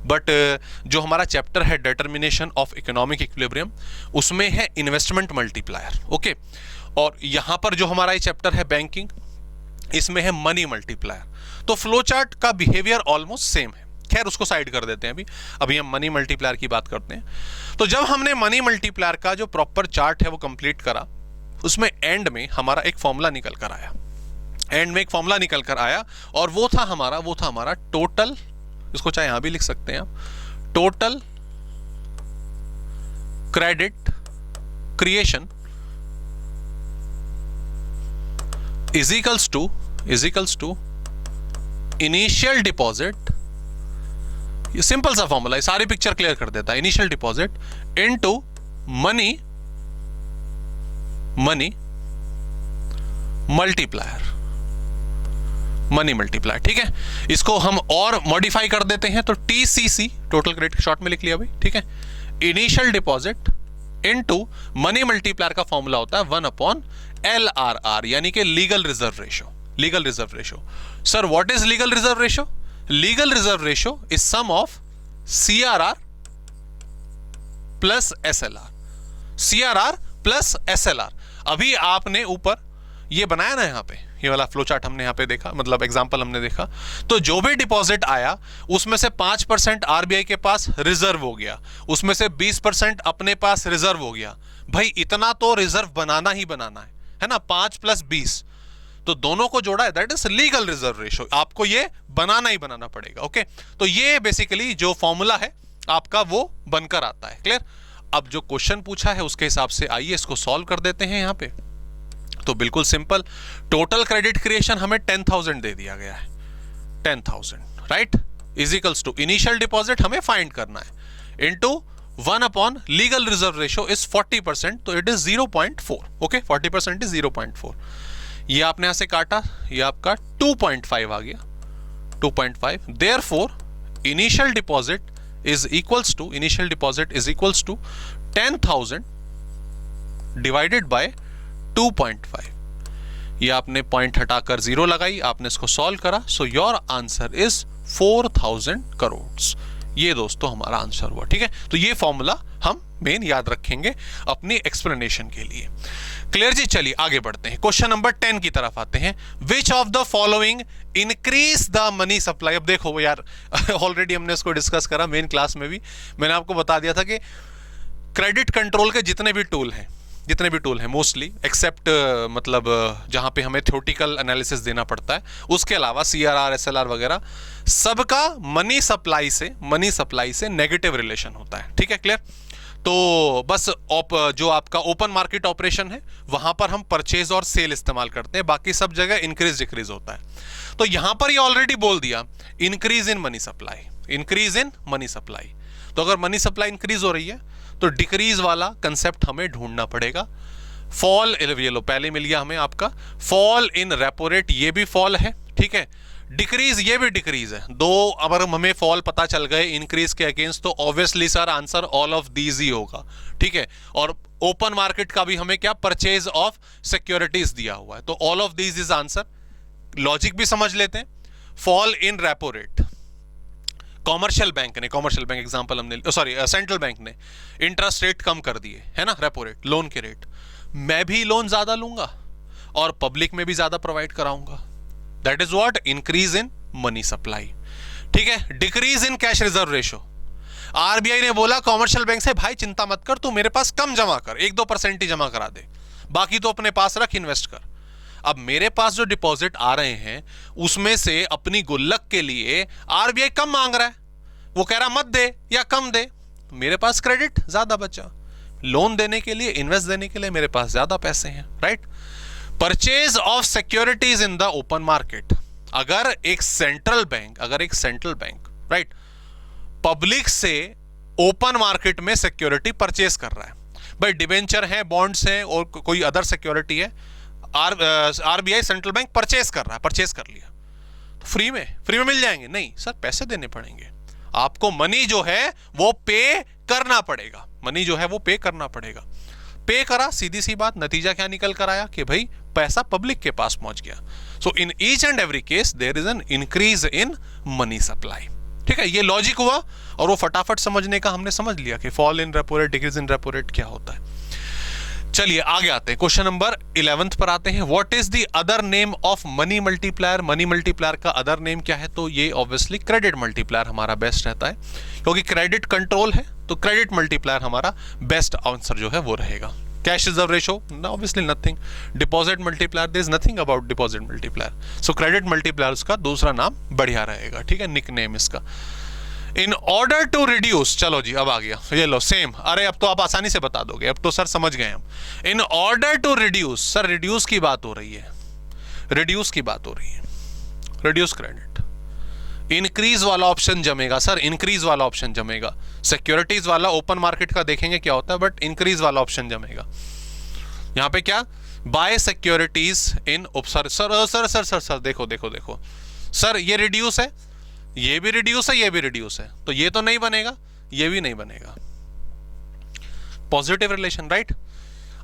बट जो हमारा चैप्टर है डिटर्मिनेशन ऑफ इकोनॉमिक इक्विलिब्रियम, उसमें है इन्वेस्टमेंट मल्टीप्लायर, ओके। और यहां पर जो हमारा ये चैप्टर है बैंकिंग, इसमें है मनी मल्टीप्लायर। तो फ्लो चार्ट का बिहेवियर ऑलमोस्ट सेम है। खैर उसको साइड कर देते हैं, अभी हम मनी मल्टीप्लायर की बात करते हैं। तो जब हमने मनी मल्टीप्लायर का जो प्रॉपर चार्ट है वो कंप्लीट करा, उसमें एंड में हमारा एक फॉर्मूला निकल कर आया, एंड में एक फॉर्मूला निकल कर आया, और वो था हमारा टोटल, इसको चाहे यहां भी लिख सकते हैं आप, total credit creation is equals to initial deposit. ये सिंपल सा फॉर्मूला है, सारी पिक्चर क्लियर कर देता है। Initial deposit into money multiplier, ठीक है। इसको हम और मॉडिफाई कर देते हैं, तो TCC, टोटल क्रेडिट शॉर्ट में लिख लिया भाई, ठीक है। Initial deposit into money multiplier का फॉर्मूला होता है 1/LRR, यानी कि legal reserve ratio. Sir what is legal reserve ratio? Legal reserve ratio is sum of CRR plus SLR। अभी आपने ऊपर ये बनाया ना, यहां पे ये वाला फ्लो चार्ट हमने यहां पे देखा, मतलब एग्जांपल हमने देखा, तो जो भी डिपॉजिट आया उसमें से 5% RBI के पास रिजर्व हो गया, उसमें से 20% अपने पास रिजर्व हो गया। भाई इतना तो रिजर्व बनाना ही बनाना है ना, 5 + 20, तो दोनों को जोड़ा है, that is legal reserve ratio. आपको ये बनाना ही बनाना पड़ेगा, ओके। तो ये बेसिकली जो फॉर्मूला है आपका वो बनकर आता है। क्लियर? अब जो क्वेश्चन पूछा है उसके हिसाब से आइए इसको सॉल्व कर देते हैं यहां पे। तो बिल्कुल सिंपल, टोटल क्रेडिट क्रिएशन हमें 10,000 दे दिया गया है, 10,000, right, is equals to initial deposit हमें फाइंड करना है into 1 legal reserve ratio is 40%, तो इट इज 0.4, ओके, 40% इज 0.4। ये आपने यहां से काटा, ये आपका 2.5 आ गया, 2.5। Therefore initial deposit is equals to 10,000 divided by 2.5। ये आपने पॉइंट हटाकर 0 लगाई, आपने इसको सॉल्व करा, so your answer is 4,000 crore. ये दोस्तों हमारा आंसर हुआ, ठीक है। तो ये फॉर्मूला हम मेन याद रखेंगे अपनी एक्सप्लेनेशन के लिए। क्लियर जी? चलिए आगे बढ़ते हैं, क्वेश्चन नंबर 10 की तरफ आते हैं। Which of the following increase the money supply? अब देखो यार ऑलरेडी हमने इसको डिस्कस करा मेन क्लास में भी, मैंने आपको बता दिया था कि क्रेडिट कंट्रोल के जितने भी टूल हैं मोस्टली, एक्सेप्ट मतलब जहां पे हमें थ्योरेटिकल एनालिसिस देना पड़ता है, उसके अलावा CRR SLR वगैरह सबका मनी सप्लाई से नेगेटिव रिलेशन होता है, ठीक है। क्लियर? तो बस जो आपका ओपन मार्केट ऑपरेशन है वहां पर हम परचेज और सेल इस्तेमाल करते हैं, बाकी सब जगह इंक्रीज डिक्रीज होता है। तो यहां पर ये ऑलरेडी बोल दिया इंक्रीज इन मनी सप्लाई। तो अगर मनी सप्लाई इंक्रीज हो रही है तो डिक्रीज वाला कंसेप्ट हमें ढूंढना पड़ेगा। फॉल, ये लो पहले मिल गया हमें आपका फॉल इन रेपो रेट, ये भी फॉल है, ठीक है। डिक्रीज, ये भी डिक्रीज है। दो अगर हमें फॉल पता चल गए इंक्रीज के अगेंस्ट, तो obviously sir answer all of these ही होगा, ठीक है। और ओपन मार्केट का भी हमें क्या, परचेज ऑफ सिक्योरिटीज दिया हुआ है, तो all of these is answer. Logic भी समझ लेते हैं। Fall in repo rate, commercial bank example हमने, सॉरी सेंट्रल बैंक ने इंटरेस्ट रेट कम कर दिए, है ना, रेपो रेट, लोन के रेट, मैं भी लोन ज्यादा लूंगा और पब्लिक में भी ज्यादा प्रोवाइड कराऊंगा, that is what, increase in money supply, ठीक है। Decrease in cash reserve ratio, RBI ने बोला कॉमर्शियल बैंक से, भाई चिंता मत कर, तू मेरे पास कम जमा कर, 1-2% ही जमा करा दे, बाकी तो अपने पास रख, इन्वेस्ट कर। अब मेरे पास जो डिपॉजिट आ रहे हैं उसमें से अपनी गुल्लक के लिए आरबीआई कम मांग रहा है, वो कह रहा मत दे या कम दे, मेरे पास क्रेडिट ज्यादा बचा, लोन देने के लिए, इन्वेस्ट देने के लिए मेरे पास ज्यादा पैसे हैं, right. Purchase of securities in the open market, अगर एक सेंट्रल बैंक राइट पब्लिक से ओपन मार्केट में सिक्योरिटी परचेज कर रहा है, भाई डिबेंचर है, बॉन्ड्स हैं और कोई अदर सिक्योरिटी है, आरबीआई सेंट्रल बैंक परचेज कर रहा है, परचेज कर लिया, तो फ्री में मिल जाएंगे? नहीं सर, पैसे देने पड़ेंगे आपको, मनी जो है वो पे करना पड़ेगा, मनी जो है वो पे करना पड़ेगा। पे करा, सीधी सी बात, नतीजा क्या निकल कर आया कि भाई पैसा पब्लिक के पास पहुंच गया। So in each and every case there is an increase in money supply. ठीक है, ये लॉजिक हुआ और वो फटाफट समझने का हमने समझ लिया कि fall in repo rate, decrease in repo rate क्या होता है। चलिए आगे आते हैं, क्वेश्चन नंबर 11 पर आते हैं। What is the other name of money multiplier? Money multiplier का अदर नेम क्या है? तो ये ऑब्वियसली क्रेडिट मल्टीप्लायर हमारा बेस्ट रहता है, क्योंकि क्रेडिट कंट्रोल है, तो क्रेडिट मल्टीप्लायर हमारा बेस्ट आंसर जो है वो रहेगा। Cash reserve ratio, obviously nothing. Deposit multiplier, there is nothing about deposit multiplier, so credit multiplier उसका दूसरा नाम बढ़िया रहेगा। ठीक है, निक नेम इसका। इन ऑर्डर टू रिड्यूस, चलो जी अब आ गया, ये लो सेम, अरे अब तो आप आसानी से बता दोगे, अब तो सर समझ गए हम। In order to reduce, sir reduce की बात हो रही है, रिड्यूस की बात हो रही है, रिड्यूस क्रेडिट। इंक्रीज वाला ऑप्शन जमेगा सर, इंक्रीज वाला ऑप्शन जमेगा। सिक्योरिटीज वाला ओपन मार्केट का देखेंगे क्या होता है, बट इंक्रीज वाला ऑप्शन जमेगा। यहां पे क्या, buy securities in, sir sir sir sir sir sir देखो देखो देखो सर, ये रिड्यूस है, ये भी रिड्यूस है, ये भी रिड्यूस है, तो ये तो नहीं बनेगा, ये भी नहीं बनेगा। Positive relation, right.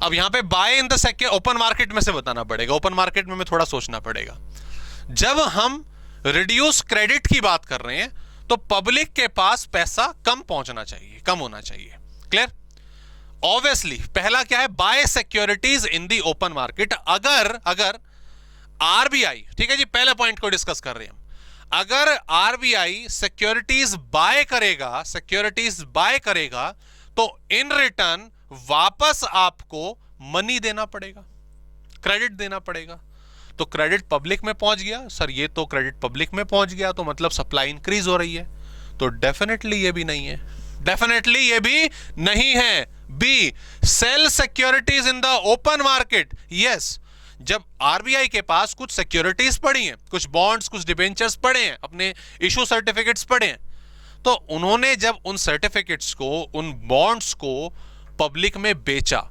अब यहां पे buy in the open market में से बताना पड़ेगा, ओपन मार्केट में थोड़ा सोचना पड़ेगा। जब हम रिड्यूस क्रेडिट की बात कर रहे हैं तो पब्लिक के पास पैसा कम पहुंचना चाहिए, कम होना चाहिए, क्लियर। ऑब्वियसली पहला क्या है, buy securities in the open market. अगर आरबीआई, ठीक है जी, पहले पॉइंट को डिस्कस कर रहे हैं हम, अगर आरबीआई सिक्योरिटीज बाय करेगा तो इन रिटर्न वापस आपको मनी देना पड़ेगा, क्रेडिट देना पड़ेगा। तो क्रेडिट पब्लिक में पहुंच गया सर, ये तो क्रेडिट पब्लिक में पहुंच गया तो मतलब सप्लाई इंक्रीज हो रही है, तो डेफिनेटली ये भी नहीं है, डेफिनेटली ये भी नहीं है। B, sell securities in the open market. Yes, जब आरबीआई के पास कुछ सिक्योरिटीज पड़ी हैं, कुछ बॉन्ड्स, कुछ डिबेंचर्स पड़े हैं, अपने इशू सर्टिफिकेट्स पड़े हैं, तो उन्होंने जब उन सर्टिफिकेट्स को, उन बॉन्ड्स को पब्लिक में बेचा,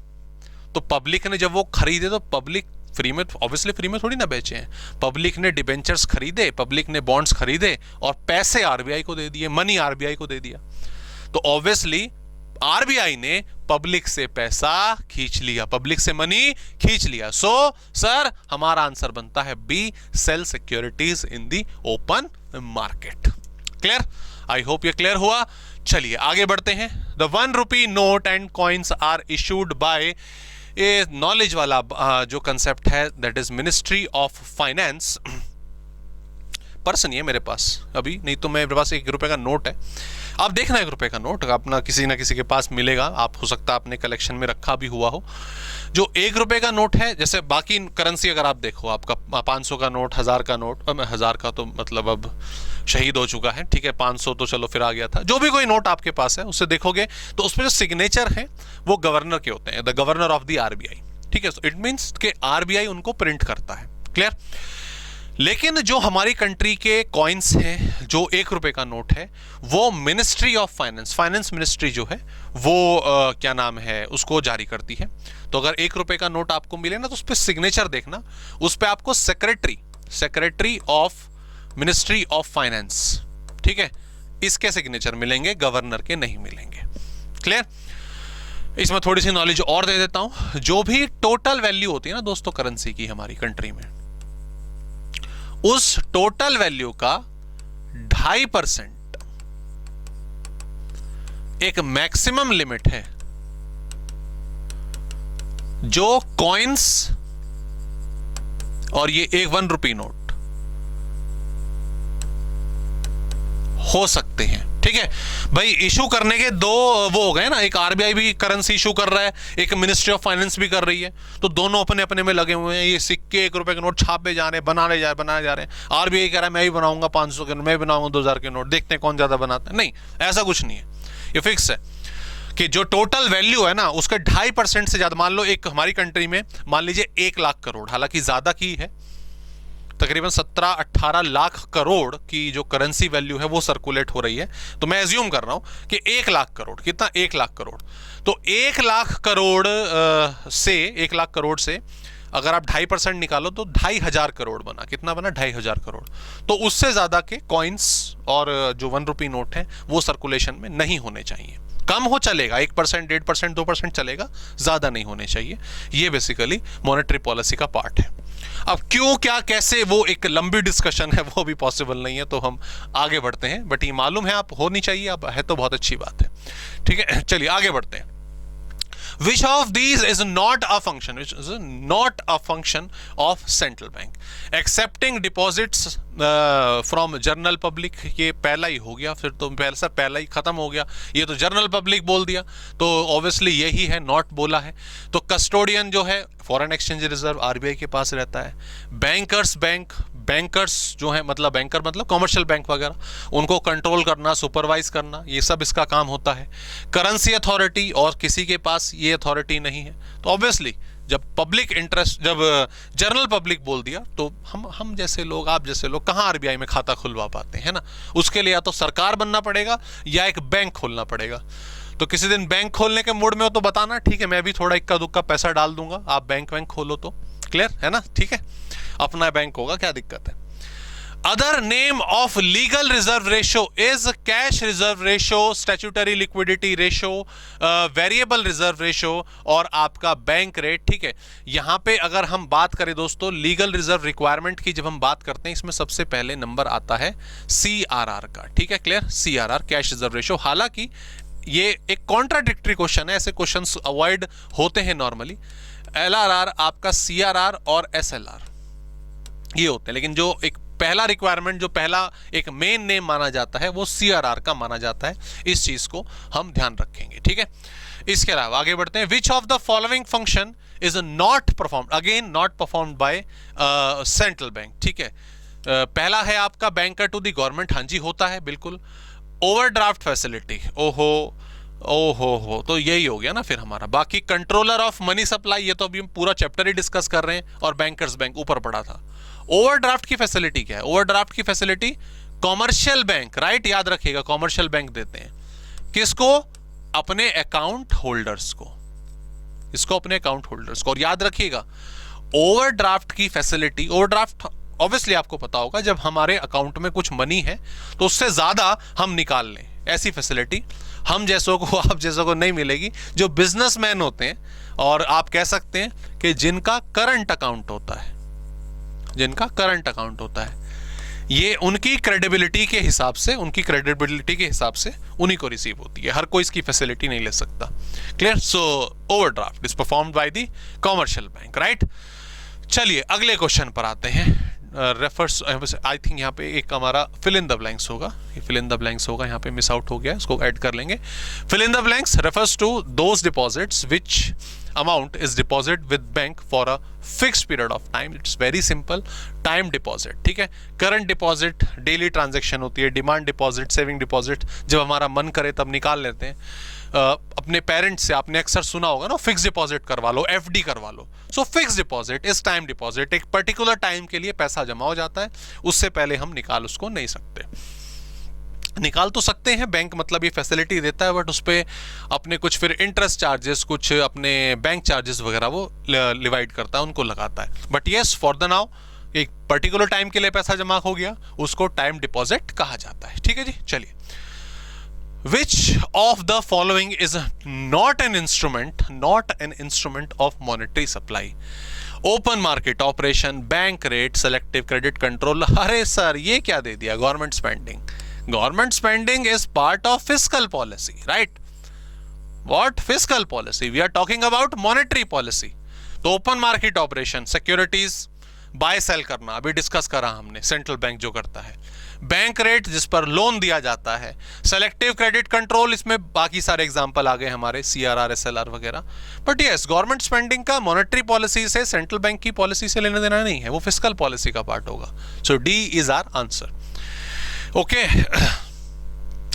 तो पब्लिक ने जब वो खरीदे, तो पब्लिक फ्री में, ऑब्वियसली फ्री में थोड़ी ना बेचे हैं, पब्लिक ने डिबेंचर्स खरीदे, पब्लिक ने बॉन्ड्स खरीदे और पैसे आरबीआई को दे दिए, मनी आरबीआई को दे दिया, तो ऑब्वियसली आरबीआई ने पब्लिक से पैसा खींच लिया, पब्लिक से मनी खींच लिया। सो सर हमारा आंसर बनता है B, sell securities in the open market. Clear? I hope ये क्लियर हुआ। चलिए आगे बढ़ते हैं। The 1 rupee note and coins are issued by a, knowledge वाला जो कंसेप्ट है, that is ministry of finance. Purse नहीं है मेरे पास अभी, नहीं तो मेरे पास 1 रुपए का नोट है। आप देखना 1 रुपए का नोट अपना किसी ना किसी के पास मिलेगा, आप हो सकता है आपने कलेक्शन में रखा भी हुआ हो। जो 1 रुपए का नोट है, जैसे बाकी करेंसी अगर आप देखो, आपका 500 का नोट, 1000 का नोट, 1000 का तो मतलब अब शहीद हो चुका है, ठीक है, 500 तो चलो फिर आ गया था, जो भी कोई नोट आपके पास है उससे देखोगे तो उसमें जो सिग्नेचर है वो गवर्नर के होते हैं, the governor of the RBI. ठीक है, इट मींस कि आरबीआई उनको प्रिंट करता है। क्लियर? लेकिन जो हमारी कंट्री के कॉइन्स हैं, जो 1 रुपए का नोट है, वो ministry of finance, finance ministry जो है वो क्या नाम है, उसको जारी करती है। तो अगर 1 रुपए का नोट आपको मिले ना, तो उस पर सिग्नेचर देखना, उस पर आपको secretary of ministry of finance, ठीक है, इसके सिग्नेचर मिलेंगे, गवर्नर के नहीं मिलेंगे। क्लियर? इसमें थोड़ी सी नॉलेज और दे देता हूं। जो भी टोटल वैल्यू होती है ना दोस्तों करेंसी की हमारी कंट्री में, उस टोटल वैल्यू का 2.5% एक मैक्सिमम लिमिट है जो कॉइन्स और ये एक 1 रुपी नोट हो सकते हैं। ठीक है भाई, इशू करने के दो वो हो गए ना, एक आरबीआई भी करेंसी इशू कर रहा है, एक मिनिस्ट्री ऑफ फाइनेंस भी कर रही है, तो दोनों अपने अपने में लगे हुए हैं। ये सिक्के 1 रुपए के नोट छापे जा रहे हैं, बनाए जा रहे हैं। आरबीआई कह रहा है मैं ही बनाऊंगा 500 के नोट, मैं बनाऊंगा 2000 के नोट, देखते हैं कौन ज्यादा बनाता है। नहीं, ऐसा कुछ नहीं है, ये फिक्स है कि जो टोटल वैल्यू है ना उसका 2.5% से ज्यादा, मान लो एक हमारी कंट्री में मान लीजिए 1 लाख करोड़, हालांकि ज्यादा की है, तकरीबन 17-18 लाख करोड़ की जो करेंसी वैल्यू है वो सर्कुलेट हो रही है। तो मैं एज्यूम कर रहा हूं कि 1 लाख करोड़, कितना 1 लाख करोड़, तो 1 लाख करोड़ से 1 लाख करोड़ से अगर आप 2.5% निकालो तो 2,500 करोड़ बना। कितना बना? 2,500 करोड़। तो उससे ज्यादा के कॉइन्स और जो 1 रुपी नोट है वो सर्कुलेशन में नहीं होने चाहिए। कम हो चलेगा, 1%, 1.5%, 2% चलेगा, ज्यादा नहीं होने चाहिए। ये बेसिकली मॉनेटरी पॉलिसी का पार्ट है। अब क्यों, क्या, कैसे, वो एक लंबी डिस्कशन है, वो भी पॉसिबल नहीं है, तो हम आगे बढ़ते हैं। बट ये मालूम है आप होनी चाहिए, अब है तो बहुत अच्छी बात है। ठीक है, चलिए आगे बढ़ते हैं। Which of these is not a function? Which is not a function of central bank? Accepting deposits from general public, ये पहला ही हो गया, फिर तो पहला ही खत्म हो गया, ये तो जनरल पब्लिक बोल दिया, तो ऑब्वियसली यही है, नॉट बोला है। तो कस्टोडियन जो है फॉरेन एक्सचेंज रिजर्व आरबीआई के पास रहता है। बैंकर्स जो है, मतलब बैंकर मतलब कमर्शियल बैंक वगैरह, उनको कंट्रोल करना, सुपरवाइज करना, ये सब इसका काम होता है। करेंसी अथॉरिटी, और किसी के पास ये अथॉरिटी नहीं है। तो ऑब्वियसली जब पब्लिक इंटरेस्ट, जब जनरल पब्लिक बोल दिया, तो हम जैसे लोग, आप जैसे लोग कहाँ आरबीआई में खाता खुलवा पाते हैं ना? उसके लिए या तो सरकार बनना पड़ेगा या एक बैंक खोलना पड़ेगा। तो किसी दिन बैंक खोलने के मूड में हो तो बताना, ठीक है, मैं भी थोड़ा इक्का दुक्का पैसा डाल दूंगा, आप बैंक खोलो तो। क्लियर है ना? ठीक है, अपना बैंक होगा, क्या दिक्कत है। Other name of legal reserve ratio is cash reserve ratio, statutory liquidity ratio, variable reserve ratio और आपका बैंक रेट। ठीक है, यहां पे अगर हम बात करें दोस्तों लीगल रिजर्व रिक्वायरमेंट की, जब हम बात करते हैं इसमें सबसे पहले नंबर आता है सीआरआर का। ठीक है, clear, CRR, cash reserve ratio. हालांकि ये एक कॉन्ट्राडिक्टरी क्वेश्चन है, ऐसे क्वेश्चंस अवॉइड होते हैं नॉर्मली। एलआरआर आपका सीआरआर और एसएलआर ये होते हैं, लेकिन जो एक पहला रिक्वायरमेंट, जो पहला एक मेन नेम माना जाता है, वो सीआरआर का माना जाता है। इस चीज को हम ध्यान रखेंगे। ठीक है, इसके अलावा आगे बढ़ते हैं। Which of the following function is not performed, again not performed by central bank. ठीक है, पहला है आपका बैंकर टू द गवर्नमेंट, हाँ जी होता है बिल्कुल। ओवरड्राफ्ट फैसिलिटी, ओहो, तो यही हो गया ना फिर हमारा। बाकी कंट्रोलर ऑफ मनी सप्लाई, ये तो अभी हम पूरा चैप्टर ही डिस्कस कर रहे हैं, और बैंकर्स बैंक ऊपर पड़ा था। ओवरड्राफ्ट की फैसिलिटी क्या है? ओवरड्राफ्ट की फैसिलिटी कॉमर्शियल बैंक, राइट, याद रखिएगा, कॉमर्शियल बैंक देते हैं। किसको? अपने अकाउंट होल्डर्स को, इसको अपने अकाउंट होल्डर्स को। और याद रखिएगा ओवरड्राफ्ट की फैसिलिटी, ओवरड्राफ्ट ऑब्वियसली आपको पता होगा, जब हमारे अकाउंट में कुछ मनी है तो उससे ज्यादा हम निकाल लें, ऐसी फैसिलिटी हम जैसों को, आप जैसों को नहीं मिलेगी, जो बिजनेसमैन होते हैं, और आप कह सकते हैं कि जिनका करंट अकाउंट होता है, जिनका करंट अकाउंट होता है, ये उनकी क्रेडिबिलिटी के हिसाब से, उन्हीं को रिसीव होती है। हर कोई इसकी फैसिलिटी नहीं ले सकता। Clear? So overdraft is performed by the commercial bank, right. चलिए अगले क्वेश्चन पर आते हैं। रेफर्स, आई थिंक यहाँ पे एक हमारा फिल इन द ब्लैंक्स होगा, फिल इन द ब्लैंक्स होगा, यहाँ पे मिस आउट हो गया, इसको ऐड कर लेंगे। Fill in the blanks refers to those deposits which amount is deposit with bank for a fixed period of time. It's very simple, time deposit। ठीक है, करंट डिपॉजिट डेली ट्रांजैक्शन होती है, demand deposit, saving deposit, जब हमारा मन करे तब निकाल लेते हैं। अपने पेरेंट्स से आपने अक्सर सुना होगा ना, फिक्स डिपॉजिट करवा लो, एफडी करवा लो। So fix deposit is time deposit, एक पर्टिकुलर टाइम के लिए पैसा जमा हो जाता है, उससे पहले हम निकाल उसको नहीं सकते। निकाल तो सकते हैं, बैंक मतलब ये फैसिलिटी देता है, बट उस पर अपने कुछ फिर इंटरेस्ट चार्जेस, कुछ अपने बैंक चार्जेस वगैरह वो डिवाइड करता है, उनको लगाता है। But yes, for the now एक पर्टिकुलर टाइम के लिए पैसा जमा हो गया, उसको टाइम डिपॉजिट कहा जाता है। ठीक है जी, चलिए। Which of the following is not an instrument of monetary supply? Open market operation, bank rate, selective credit control। अरे सर ये क्या दे दिया? Government spending. Government spending is part of fiscal policy, right? What fiscal policy? We are talking about monetary policy. तो open market operation, securities, buy sell करना अभी discuss करा हमने, central bank जो करता है। बैंक रेट जिस पर लोन दिया जाता है। सेलेक्टिव क्रेडिट कंट्रोल, इसमें बाकी सारे एग्जांपल आ गए हमारे, CRR, SLR वगैरह। बट यस, गवर्नमेंट स्पेंडिंग का मॉनेटरी पॉलिसी से, सेंट्रल बैंक की पॉलिसी से लेना देना नहीं है, वो फिस्कल पॉलिसी का पार्ट होगा। So D is our answer. Okay,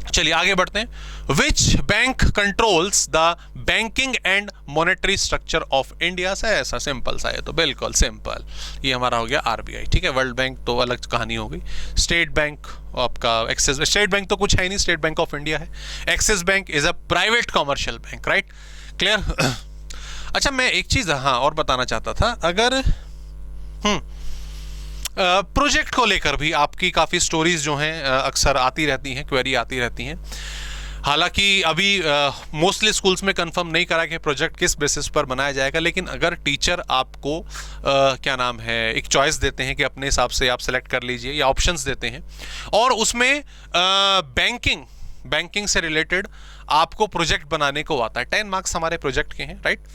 चलिए आगे बढ़ते हैं। Which bank controls the banking and monetary structure of India? से ऐसा सिंपल सा है, तो बिल्कुल सिंपल, ये हमारा हो गया RBI। ठीक है, वर्ल्ड बैंक तो अलग कहानी हो गई। स्टेट बैंक आपका एक्सिस, स्टेट बैंक तो कुछ है ही नहीं, स्टेट बैंक ऑफ इंडिया है। Axis bank is a private commercial bank, right? Clear? अच्छा, मैं एक चीज हाँ और बताना चाहता था, अगर प्रोजेक्ट को लेकर भी आपकी काफ़ी स्टोरीज जो हैं अक्सर आती रहती हैं, क्वेरी आती रहती हैं। हालांकि अभी मोस्टली स्कूल्स में कंफर्म नहीं करा कि प्रोजेक्ट किस बेसिस पर बनाया जाएगा, लेकिन अगर टीचर आपको क्या नाम है, एक चॉइस देते हैं कि अपने हिसाब से आप सेलेक्ट कर लीजिए, या ऑप्शंस देते हैं, और उसमें बैंकिंग से रिलेटेड आपको प्रोजेक्ट बनाने को आता है, 10 मार्क्स हमारे प्रोजेक्ट के हैं, राइट?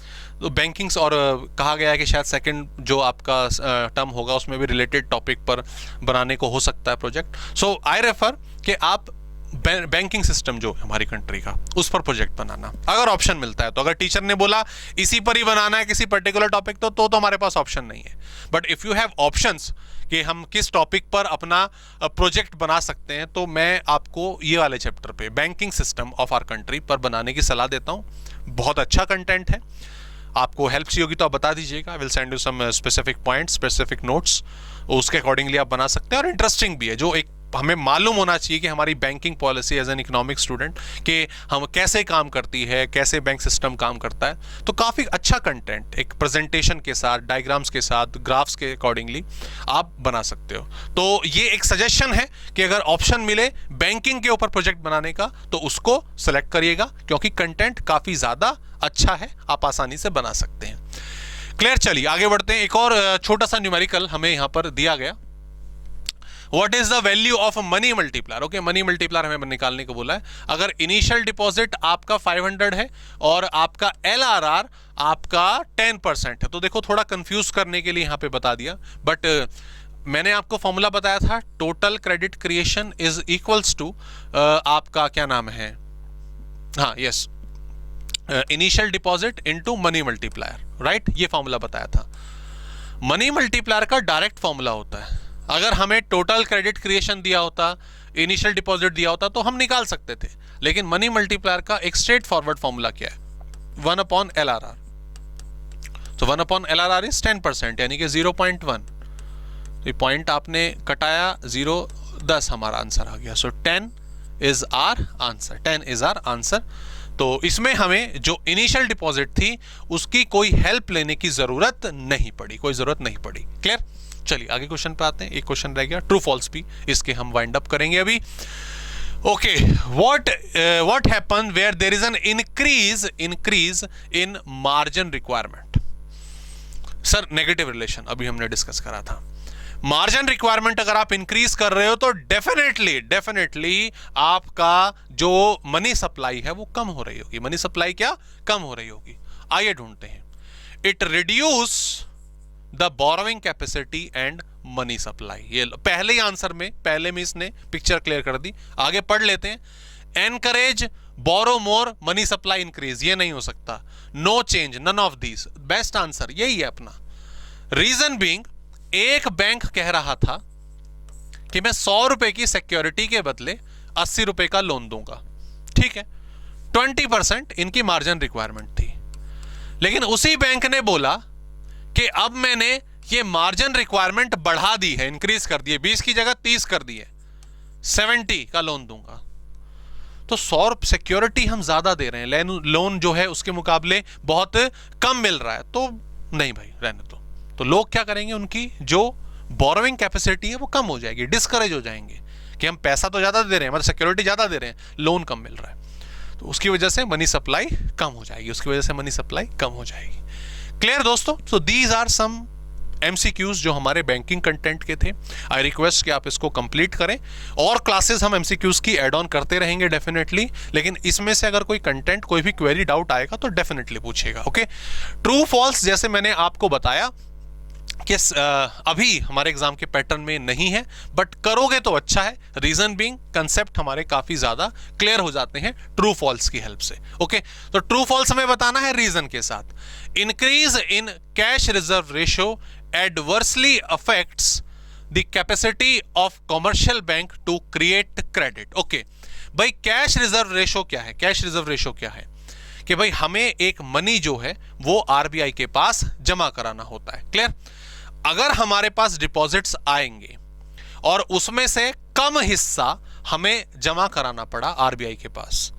तो बैंकिंग्स, और कहा गया है कि शायद सेकंड जो आपका टर्म होगा उसमें भी रिलेटेड टॉपिक पर बनाने को हो सकता है प्रोजेक्ट। सो आई रेफर कि आप बैंकिंग सिस्टम जो हमारी कंट्री का, उस पर प्रोजेक्ट बनाना, अगर ऑप्शन मिलता है तो। अगर टीचर ने बोला इसी पर ही बनाना है किसी पर्टिकुलर टॉपिक, तो हमारे पास ऑप्शन नहीं है। But if you have options कि हम किस टॉपिक पर अपना प्रोजेक्ट बना सकते हैं, तो मैं आपको ये वाले चैप्टर पे banking system of our country पर बनाने की सलाह देता हूँ। बहुत अच्छा कंटेंट है, आपको हेल्प चाहिए होगी तो आप बता दीजिएगा। I will send you some specific points, specific notes, उसके अकॉर्डिंगली आप बना सकते हैं। और इंटरेस्टिंग भी है, जो एक हमें मालूम होना चाहिए कि हमारी banking policy as an economic student कि हम कैसे काम करती है, कैसे बैंक सिस्टम काम करता है। तो काफ़ी अच्छा कंटेंट एक प्रेजेंटेशन के साथ, डायग्राम्स के साथ, ग्राफ्स के अकॉर्डिंगली आप बना सकते हो। तो ये एक सजेशन है कि अगर ऑप्शन मिले बैंकिंग के ऊपर प्रोजेक्ट बनाने का, तो उसको सेलेक्ट करिएगा, क्योंकि कंटेंट काफ़ी ज़्यादा अच्छा है, आप आसानी से बना सकते हैं। क्लियर? चलिए आगे बढ़ते हैं। एक और छोटा सा न्यूमेरिकल हमें यहाँ पर दिया गया। What is the value of a money multiplier? Okay, money multiplier हमें निकालने को बोला है। अगर इनिशियल डिपॉजिट आपका 500 है और आपका LRR आपका 10% है, तो देखो थोड़ा कंफ्यूज करने के लिए यहाँ पे बता दिया, बट मैंने आपको फॉर्मूला बताया था, total credit creation is equals to आपका क्या नाम है, हाँ yes, initial deposit into money multiplier, right? ये फॉर्मूला बताया था। मनी मल्टीप्लायर का डायरेक्ट फॉर्मूला होता है। अगर हमें टोटल क्रेडिट क्रिएशन दिया होता, इनिशियल डिपॉजिट दिया होता, तो हम निकाल सकते थे, लेकिन मनी मल्टीप्लायर का एक स्ट्रेट फॉरवर्ड फॉर्मूला क्या है? 1/LRR। तो 1/LRR इज 10%, यानी कि 0.1। ये पॉइंट आपने कटाया, 0.10 हमारा आंसर आ गया। So 10 is our answer, 10 is our answer. तो इसमें हमें जो इनिशियल डिपॉजिट थी उसकी कोई हेल्प लेने की जरूरत नहीं पड़ी, कोई जरूरत नहीं पड़ी। क्लियर? चलिए आगे क्वेश्चन पे आते हैं। एक क्वेश्चन रह गया, ट्रू फॉल्स भी, इसके हम वाइंड अप करेंगे अभी। Okay, what happen where there is an increase in margin requirement? Sir, negative relation अभी हमने डिस्कस करा था। मार्जिन रिक्वायरमेंट अगर आप इंक्रीज कर रहे हो तो डेफिनेटली आपका जो मनी सप्लाई है वो कम हो रही होगी। मनी सप्लाई क्या कम हो रही होगी? आइए ढूंढते हैं। It reduce the borrowing capacity and money supply. ये पहले ही आंसर में, पहले में इसने पिक्चर क्लियर कर दी। आगे पढ़ लेते हैं। Encourage borrow more, money supply increase, ये नहीं हो सकता। No change, none of these. Best answer यही है अपना। रीजन बीइंग, एक बैंक कह रहा था कि मैं 100 रुपए की सिक्योरिटी के बदले 80 रुपए का लोन दूंगा, ठीक है? 20% इनकी मार्जिन रिक्वायरमेंट थी, लेकिन उसी बैंक ने बोला कि अब मैंने ये मार्जिन रिक्वायरमेंट बढ़ा दी है, इंक्रीज कर दी है, 20 की जगह 30 कर दी है, 70 का लोन दूंगा। तो 100 सिक्योरिटी हम ज्यादा दे रहे हैं, लोन जो है उसके मुकाबले बहुत कम मिल रहा है, तो नहीं भाई रहने दो। तो लोग क्या करेंगे, उनकी जो बोरोइंग कैपेसिटी है वो कम हो जाएगी, डिस्करेज हो जाएंगे कि हम पैसा तो ज्यादा दे रहे हैं, मतलब सिक्योरिटी ज्यादा दे रहे हैं, लोन कम मिल रहा है, तो उसकी वजह से मनी सप्लाई कम हो जाएगी, उसकी वजह से मनी सप्लाई कम हो जाएगी। क्लियर दोस्तों? So these are some MCQs जो हमारे बैंकिंग कंटेंट के थे। आई रिक्वेस्ट कि आप इसको कंप्लीट करें, और क्लासेस हम MCQs की एड ऑन करते रहेंगे डेफिनेटली, लेकिन इसमें से अगर कोई कंटेंट, कोई भी क्वेरी डाउट आएगा तो डेफिनेटली पूछेगा। ओके, ट्रू फॉल्स जैसे मैंने आपको बताया, कि अभी हमारे एग्जाम के पैटर्न में नहीं है, बट करोगे तो अच्छा है। रीजन बीइंग कंसेप्ट हमारे काफी ज्यादा क्लियर हो जाते हैं ट्रू फॉल्स की हेल्प से। ओके, तो ट्रू फॉल्स हमें बताना है रीजन के साथ। Increase in cash reserve ratio adversely affects the capacity of commercial bank to create credit. Okay भाई, कैश रिजर्व रेशियो क्या है? कैश रिजर्व रेशियो क्या है कि भाई हमें एक मनी जो है वो आरबीआई के पास जमा कराना होता है। क्लियर? अगर हमारे पास डिपॉजिट्स आएंगे और उसमें से कम हिस्सा हमें जमा कराना पड़ा आरबीआई के पास,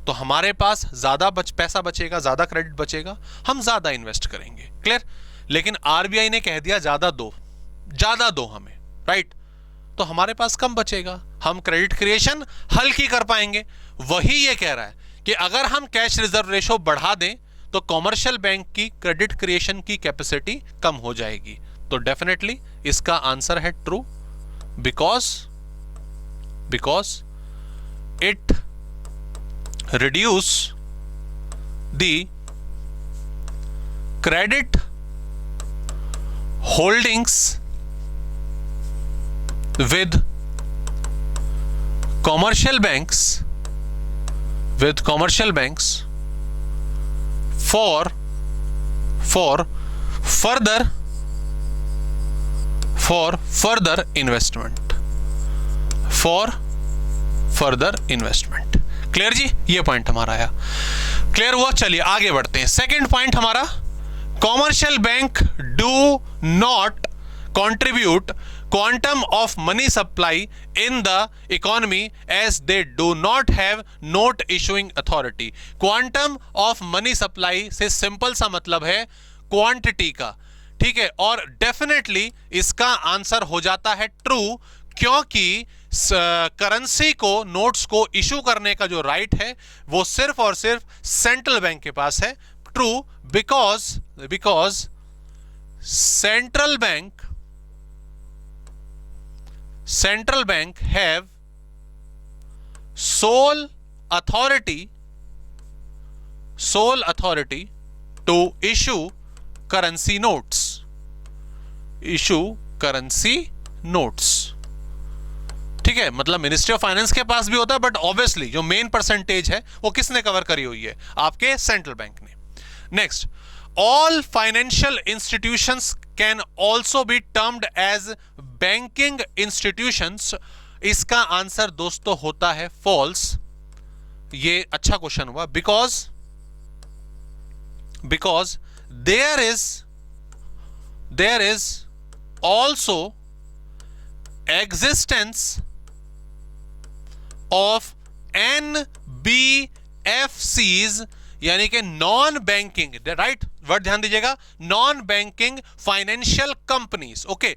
तो हमारे पास ज्यादा पैसा बचेगा, ज्यादा क्रेडिट बचेगा, हम ज्यादा इन्वेस्ट करेंगे। क्लियर? लेकिन आरबीआई ने कह दिया ज्यादा दो हमें, राइट? तो हमारे पास कम बचेगा, हम क्रेडिट क्रिएशन हल्की कर पाएंगे। वही ये कह रहा है कि अगर हम कैश रिजर्व रेशो बढ़ा दें तो कॉमर्शियल बैंक की क्रेडिट क्रिएशन की कैपेसिटी कम हो जाएगी। तो डेफिनेटली इसका आंसर है true, because it reduce the credit holdings with commercial banks for further investment। Clear जी? ये पॉइंट हमारा आया, क्लियर हुआ? चलिए आगे बढ़ते हैं। सेकंड पॉइंट हमारा, commercial bank do not contribute quantum of money supply in the economy as they do not have note issuing authority। quantum of money supply से सिंपल सा मतलब है क्वांटिटी का, ठीक है? और डेफिनेटली इसका आंसर हो जाता है ट्रू, क्योंकि करेंसी को, नोट्स को इशू करने का जो राइट है वो सिर्फ और सिर्फ सेंट्रल बैंक के पास है। True, because central bank have sole authority to issue currency notes। ठीक है? मतलब मिनिस्ट्री ऑफ फाइनेंस के पास भी होता है, बट ऑब्वियसली जो मेन परसेंटेज है वो किसने कवर करी हुई है? आपके सेंट्रल बैंक ने। Next, all financial institutions can also be termed as banking institutions। इसका आंसर दोस्तों होता है फॉल्स। ये अच्छा क्वेश्चन हुआ, because there is also existence of NBFCs, यानी कि नॉन बैंकिंग, राइट वर्ड ध्यान दीजिएगा, non banking financial companies. Okay,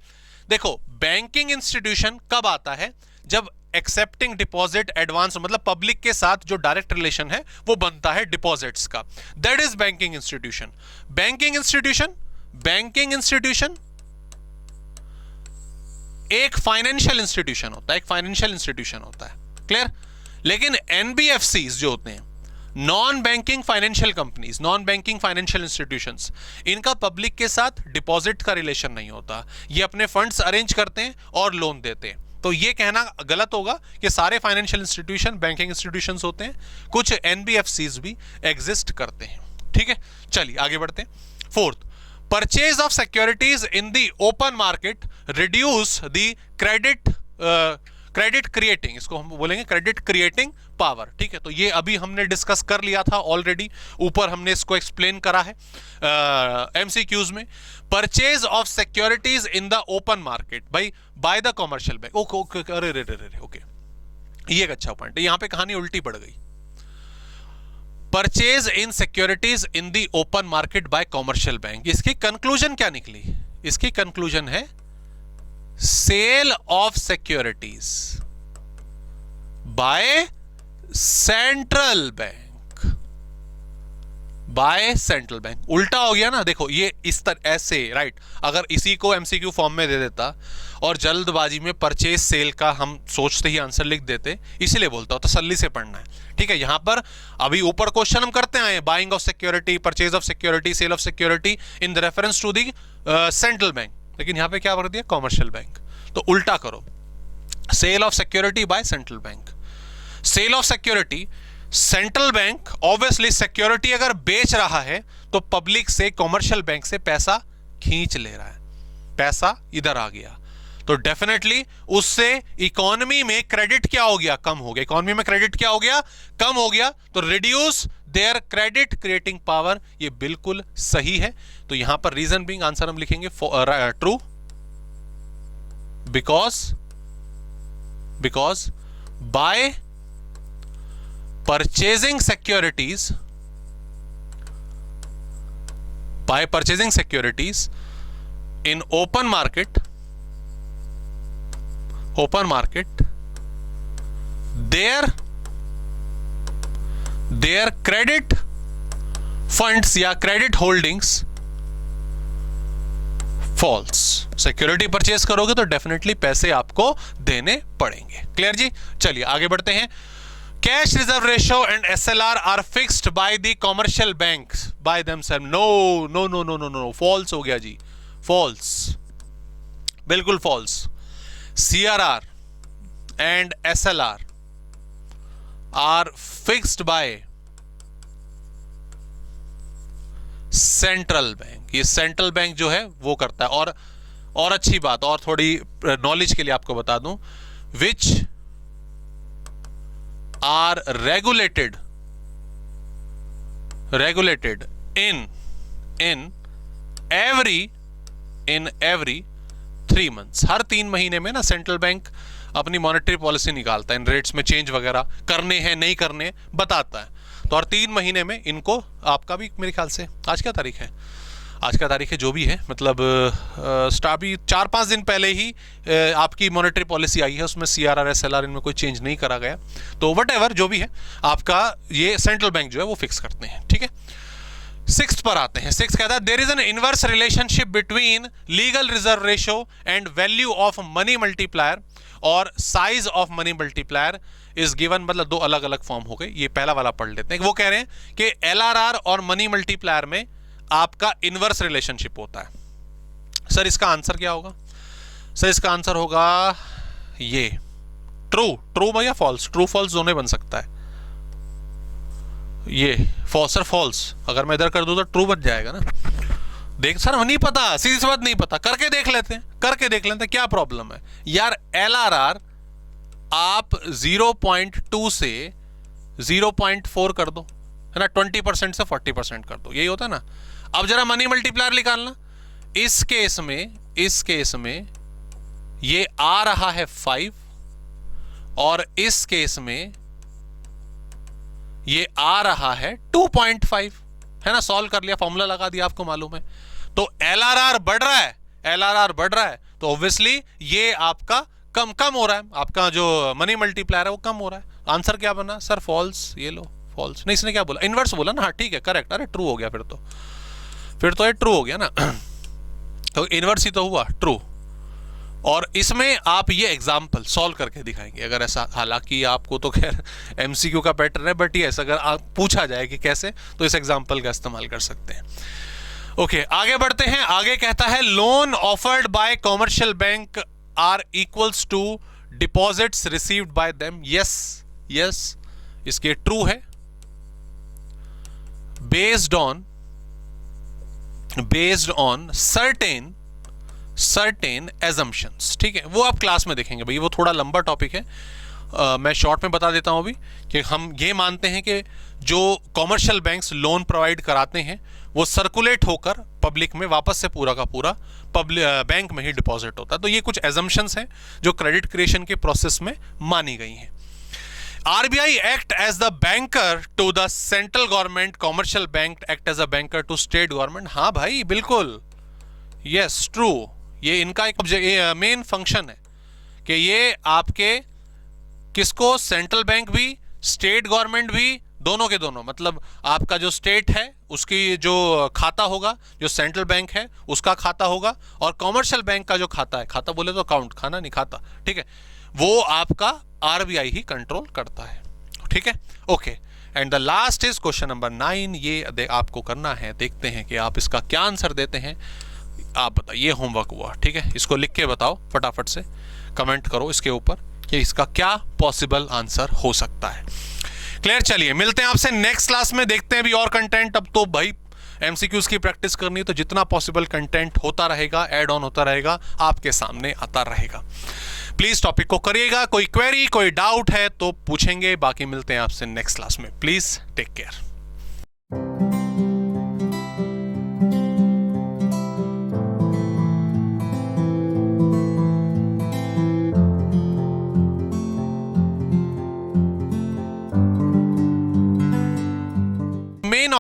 देखो बैंकिंग इंस्टीट्यूशन कब आता है? जब एक्सेप्टिंग डिपॉजिट एडवांस, मतलब पब्लिक के साथ जो डायरेक्ट रिलेशन है वो बनता है डिपॉजिट्स का, that is banking institution. Banking institution एक फाइनेंशियल इंस्टीट्यूशन होता है, क्लियर? लेकिन एनबीएफसीज जो होते हैं, non banking financial companies, non banking financial institutions, इनका पब्लिक के साथ डिपॉजिट का रिलेशन नहीं होता। ये अपने फंड्स अरेंज करते हैं और लोन देते हैं। तो ये कहना गलत होगा कि सारे फाइनेंशियल इंस्टीट्यूशन बैंकिंग इंस्टीट्यूशंस होते हैं, कुछ एनबीएफसीज भी एग्जिस्ट करते हैं। ठीक है, चलिए आगे बढ़ते हैं। Fourth, purchase of securities in the open market reduce the credit creating, इसको हम बोलेंगे क्रेडिट क्रिएटिंग पावर। ठीक है, तो ये अभी हमने डिस्कस कर लिया था ऑलरेडी, ऊपर हमने इसको एक्सप्लेन करा है एमसीक्यूज में। Purchase of securities in the open market bye the commercial bank. Okay, okay, ये एक अच्छा पॉइंट है, यहां पे कहानी उल्टी पड़ गई। Purchase in securities in the open market by commercial bank, इसकी कंक्लूजन क्या निकली? इसकी कंक्लूजन है sell of securities by central bank, उल्टा हो गया ना। देखो ये इस तरह ऐसे, राइट, अगर इसी को एमसीक्यू फॉर्म में दे देता और जल्दबाजी में परचेज सेल का हम सोचते ही आंसर लिख देते, इसीलिए बोलता हूं तसल्ली से पढ़ना है। ठीक है, यहां पर अभी ऊपर क्वेश्चन हम करते आए, buying of security, purchase of security, sell of security in the reference to the central bank. लेकिन यहां पे क्या कर दिया, कॉमर्शियल बैंक। तो उल्टा करो, sell of security by central bank. Sell of security, central bank obviously security अगर बेच रहा है तो पब्लिक से, कॉमर्शियल बैंक से पैसा खींच ले रहा है, पैसा इधर आ गया, तो डेफिनेटली उससे इकोनॉमी में क्रेडिट क्या हो गया, कम हो गया। इकोनॉमी में क्रेडिट क्या हो गया, कम हो गया, तो reduce there credit creating power, ये बिल्कुल सही है। तो यहां पर रीजन बीइंग, आंसर हम लिखेंगे true, because by purchasing securities, in open market, their credit funds या credit holdings falls। Security purchase करोगे तो डेफिनेटली पैसे आपको देने पड़ेंगे। क्लियर जी? चलिए आगे बढ़ते हैं। Cash reserve ratio and SLR are fixed by the commercial banks by themselves. No, false हो गया जी, फॉल्स, बिल्कुल false. CRR and SLR are fixed by central bank. ये सेंट्रल बैंक जो है वो करता है। और अच्छी बात, और थोड़ी नॉलेज के लिए आपको बता दूं, which are regulated in every 3 months। हर 3 महीने में ना सेंट्रल बैंक अपनी मॉनेटरी पॉलिसी निकालता है, इन रेट्स में चेंज वगैरह करने हैं नहीं करने बताता है। तो हर 3 महीने में इनको, आपका भी मेरे ख्याल से आज क्या तारीख है, आज का तारीख है जो भी है, मतलब अभी 4-5 दिन पहले ही आपकी मॉनेटरी पॉलिसी आई है, उसमें CRR SLR इनमें कोई चेंज नहीं करा गया। तो वट जो भी है आपका, ये सेंट्रल बैंक जो है वो फिक्स करते हैं। ठीक है, 6th पर आते हैं। 6th कहता है there is an inverse relationship between legal reserve ratio and value of money multiplier और size of money multiplier is given. मतलब 2 अलग अलग फॉर्म हो गए। ये पहला वाला पढ़ लेते हैं। वो कह रहे हैं कि LRR और मनी मल्टीप्लायर में आपका इनवर्स रिलेशनशिप होता है। सर इसका आंसर क्या होगा? सर इसका आंसर होगा ये, ट्रू या फॉल्स? ट्रू फॉल्स दोनों बन सकता है। ये सर फॉल्स, अगर मैं इधर कर दूं तो ट्रू बन जाएगा ना। देख सर नहीं पता, सीधी सी बात नहीं पता, करके देख लेते हैं क्या प्रॉब्लम है यार। LRR आप 0.2 से 0.4 कर दो, है ना, 20% से 40% कर दो, यही होता है ना। अब जरा मनी मल्टीप्लायर निकालना। इस केस में ये आ रहा है 5 और इस केस में ये आ रहा है 2.5, है ना। सॉल्व कर लिया, फॉर्मूला लगा दिया, आपको मालूम है। तो LRR बढ़ रहा है तो ऑब्वियसली ये आपका कम हो रहा है, आपका जो मनी मल्टीप्लायर है वो कम हो रहा है। आंसर क्या बना सर? फॉल्स। ये लो फॉल्स। नहीं, इसने क्या बोला? इनवर्स बोला ना। हाँ ठीक है, करेक्ट। अरे ट्रू हो गया फिर तो ये ट्रू हो गया ना। तो इनवर्स ही तो हुआ, ट्रू। और इसमें आप ये एग्जाम्पल सॉल्व करके दिखाएंगे अगर ऐसा, हालांकि आपको तो खैर MCQ का पैटर्न है, बट ये अगर आप पूछा जाए कि कैसे, तो इस एग्जाम्पल का इस्तेमाल कर सकते हैं। ओके, आगे बढ़ते हैं। आगे कहता है loan offered by commercial bank are equals to deposits received by them. Yes, इसके ट्रू है। Based on certain assumptions। ठीक है, वो आप क्लास में देखेंगे भाई, वो थोड़ा लंबा टॉपिक है। मैं शॉर्ट में बता देता हूं अभी कि हम ये मानते हैं कि जो कॉमर्शियल बैंक्स लोन प्रोवाइड कराते हैं वो सर्कुलेट होकर पब्लिक में वापस से पूरा का पूरा बैंक में ही डिपॉजिट होता है। तो ये कुछ assumptions हैं जो क्रेडिट क्रिएशन के प्रोसेस में मानी गई हैं। RBI act as the banker to the central government, commercial bank act as a banker to state government। हाँ भाई बिल्कुल, यस ट्रू। ये इनका एक मेन फंक्शन है कि ये आपके किसको, सेंट्रल बैंक भी स्टेट गवर्नमेंट भी, दोनों के दोनों, मतलब आपका जो स्टेट है उसकी जो खाता होगा, जो सेंट्रल बैंक है उसका खाता होगा, और कॉमर्शियल बैंक का जो खाता है, खाता बोले तो अकाउंट, खाना नहीं खाता, ठीक है, वो आपका RBI ही कंट्रोल करता है। ठीक है, okay. And the last is question number 9। ये आपको करना है, देखते हैं कि आप इसका क्या आंसर देते हैं। आप बताइए, ये होमवर्क हुआ, ठीक है, इसको लिख के बताओ फटाफट से, कमेंट करो इसके ऊपर कि इसका क्या पॉसिबल आंसर हो सकता है। क्लियर, चलिए मिलते हैं आपसे नेक्स्ट क्लास में, देखते हैं भी और कंटेंट। अब तो भाई एमसीक्यूज की प्रैक्टिस करनी है तो जितना पॉसिबल कंटेंट होता रहेगा, ऐड ऑन होता रहेगा, आपके सामने आता रहेगा। प्लीज टॉपिक को करिएगा, कोई क्वेरी कोई डाउट है तो पूछेंगे, बाकी मिलते हैं आपसे नेक्स्ट क्लास में। Please take care.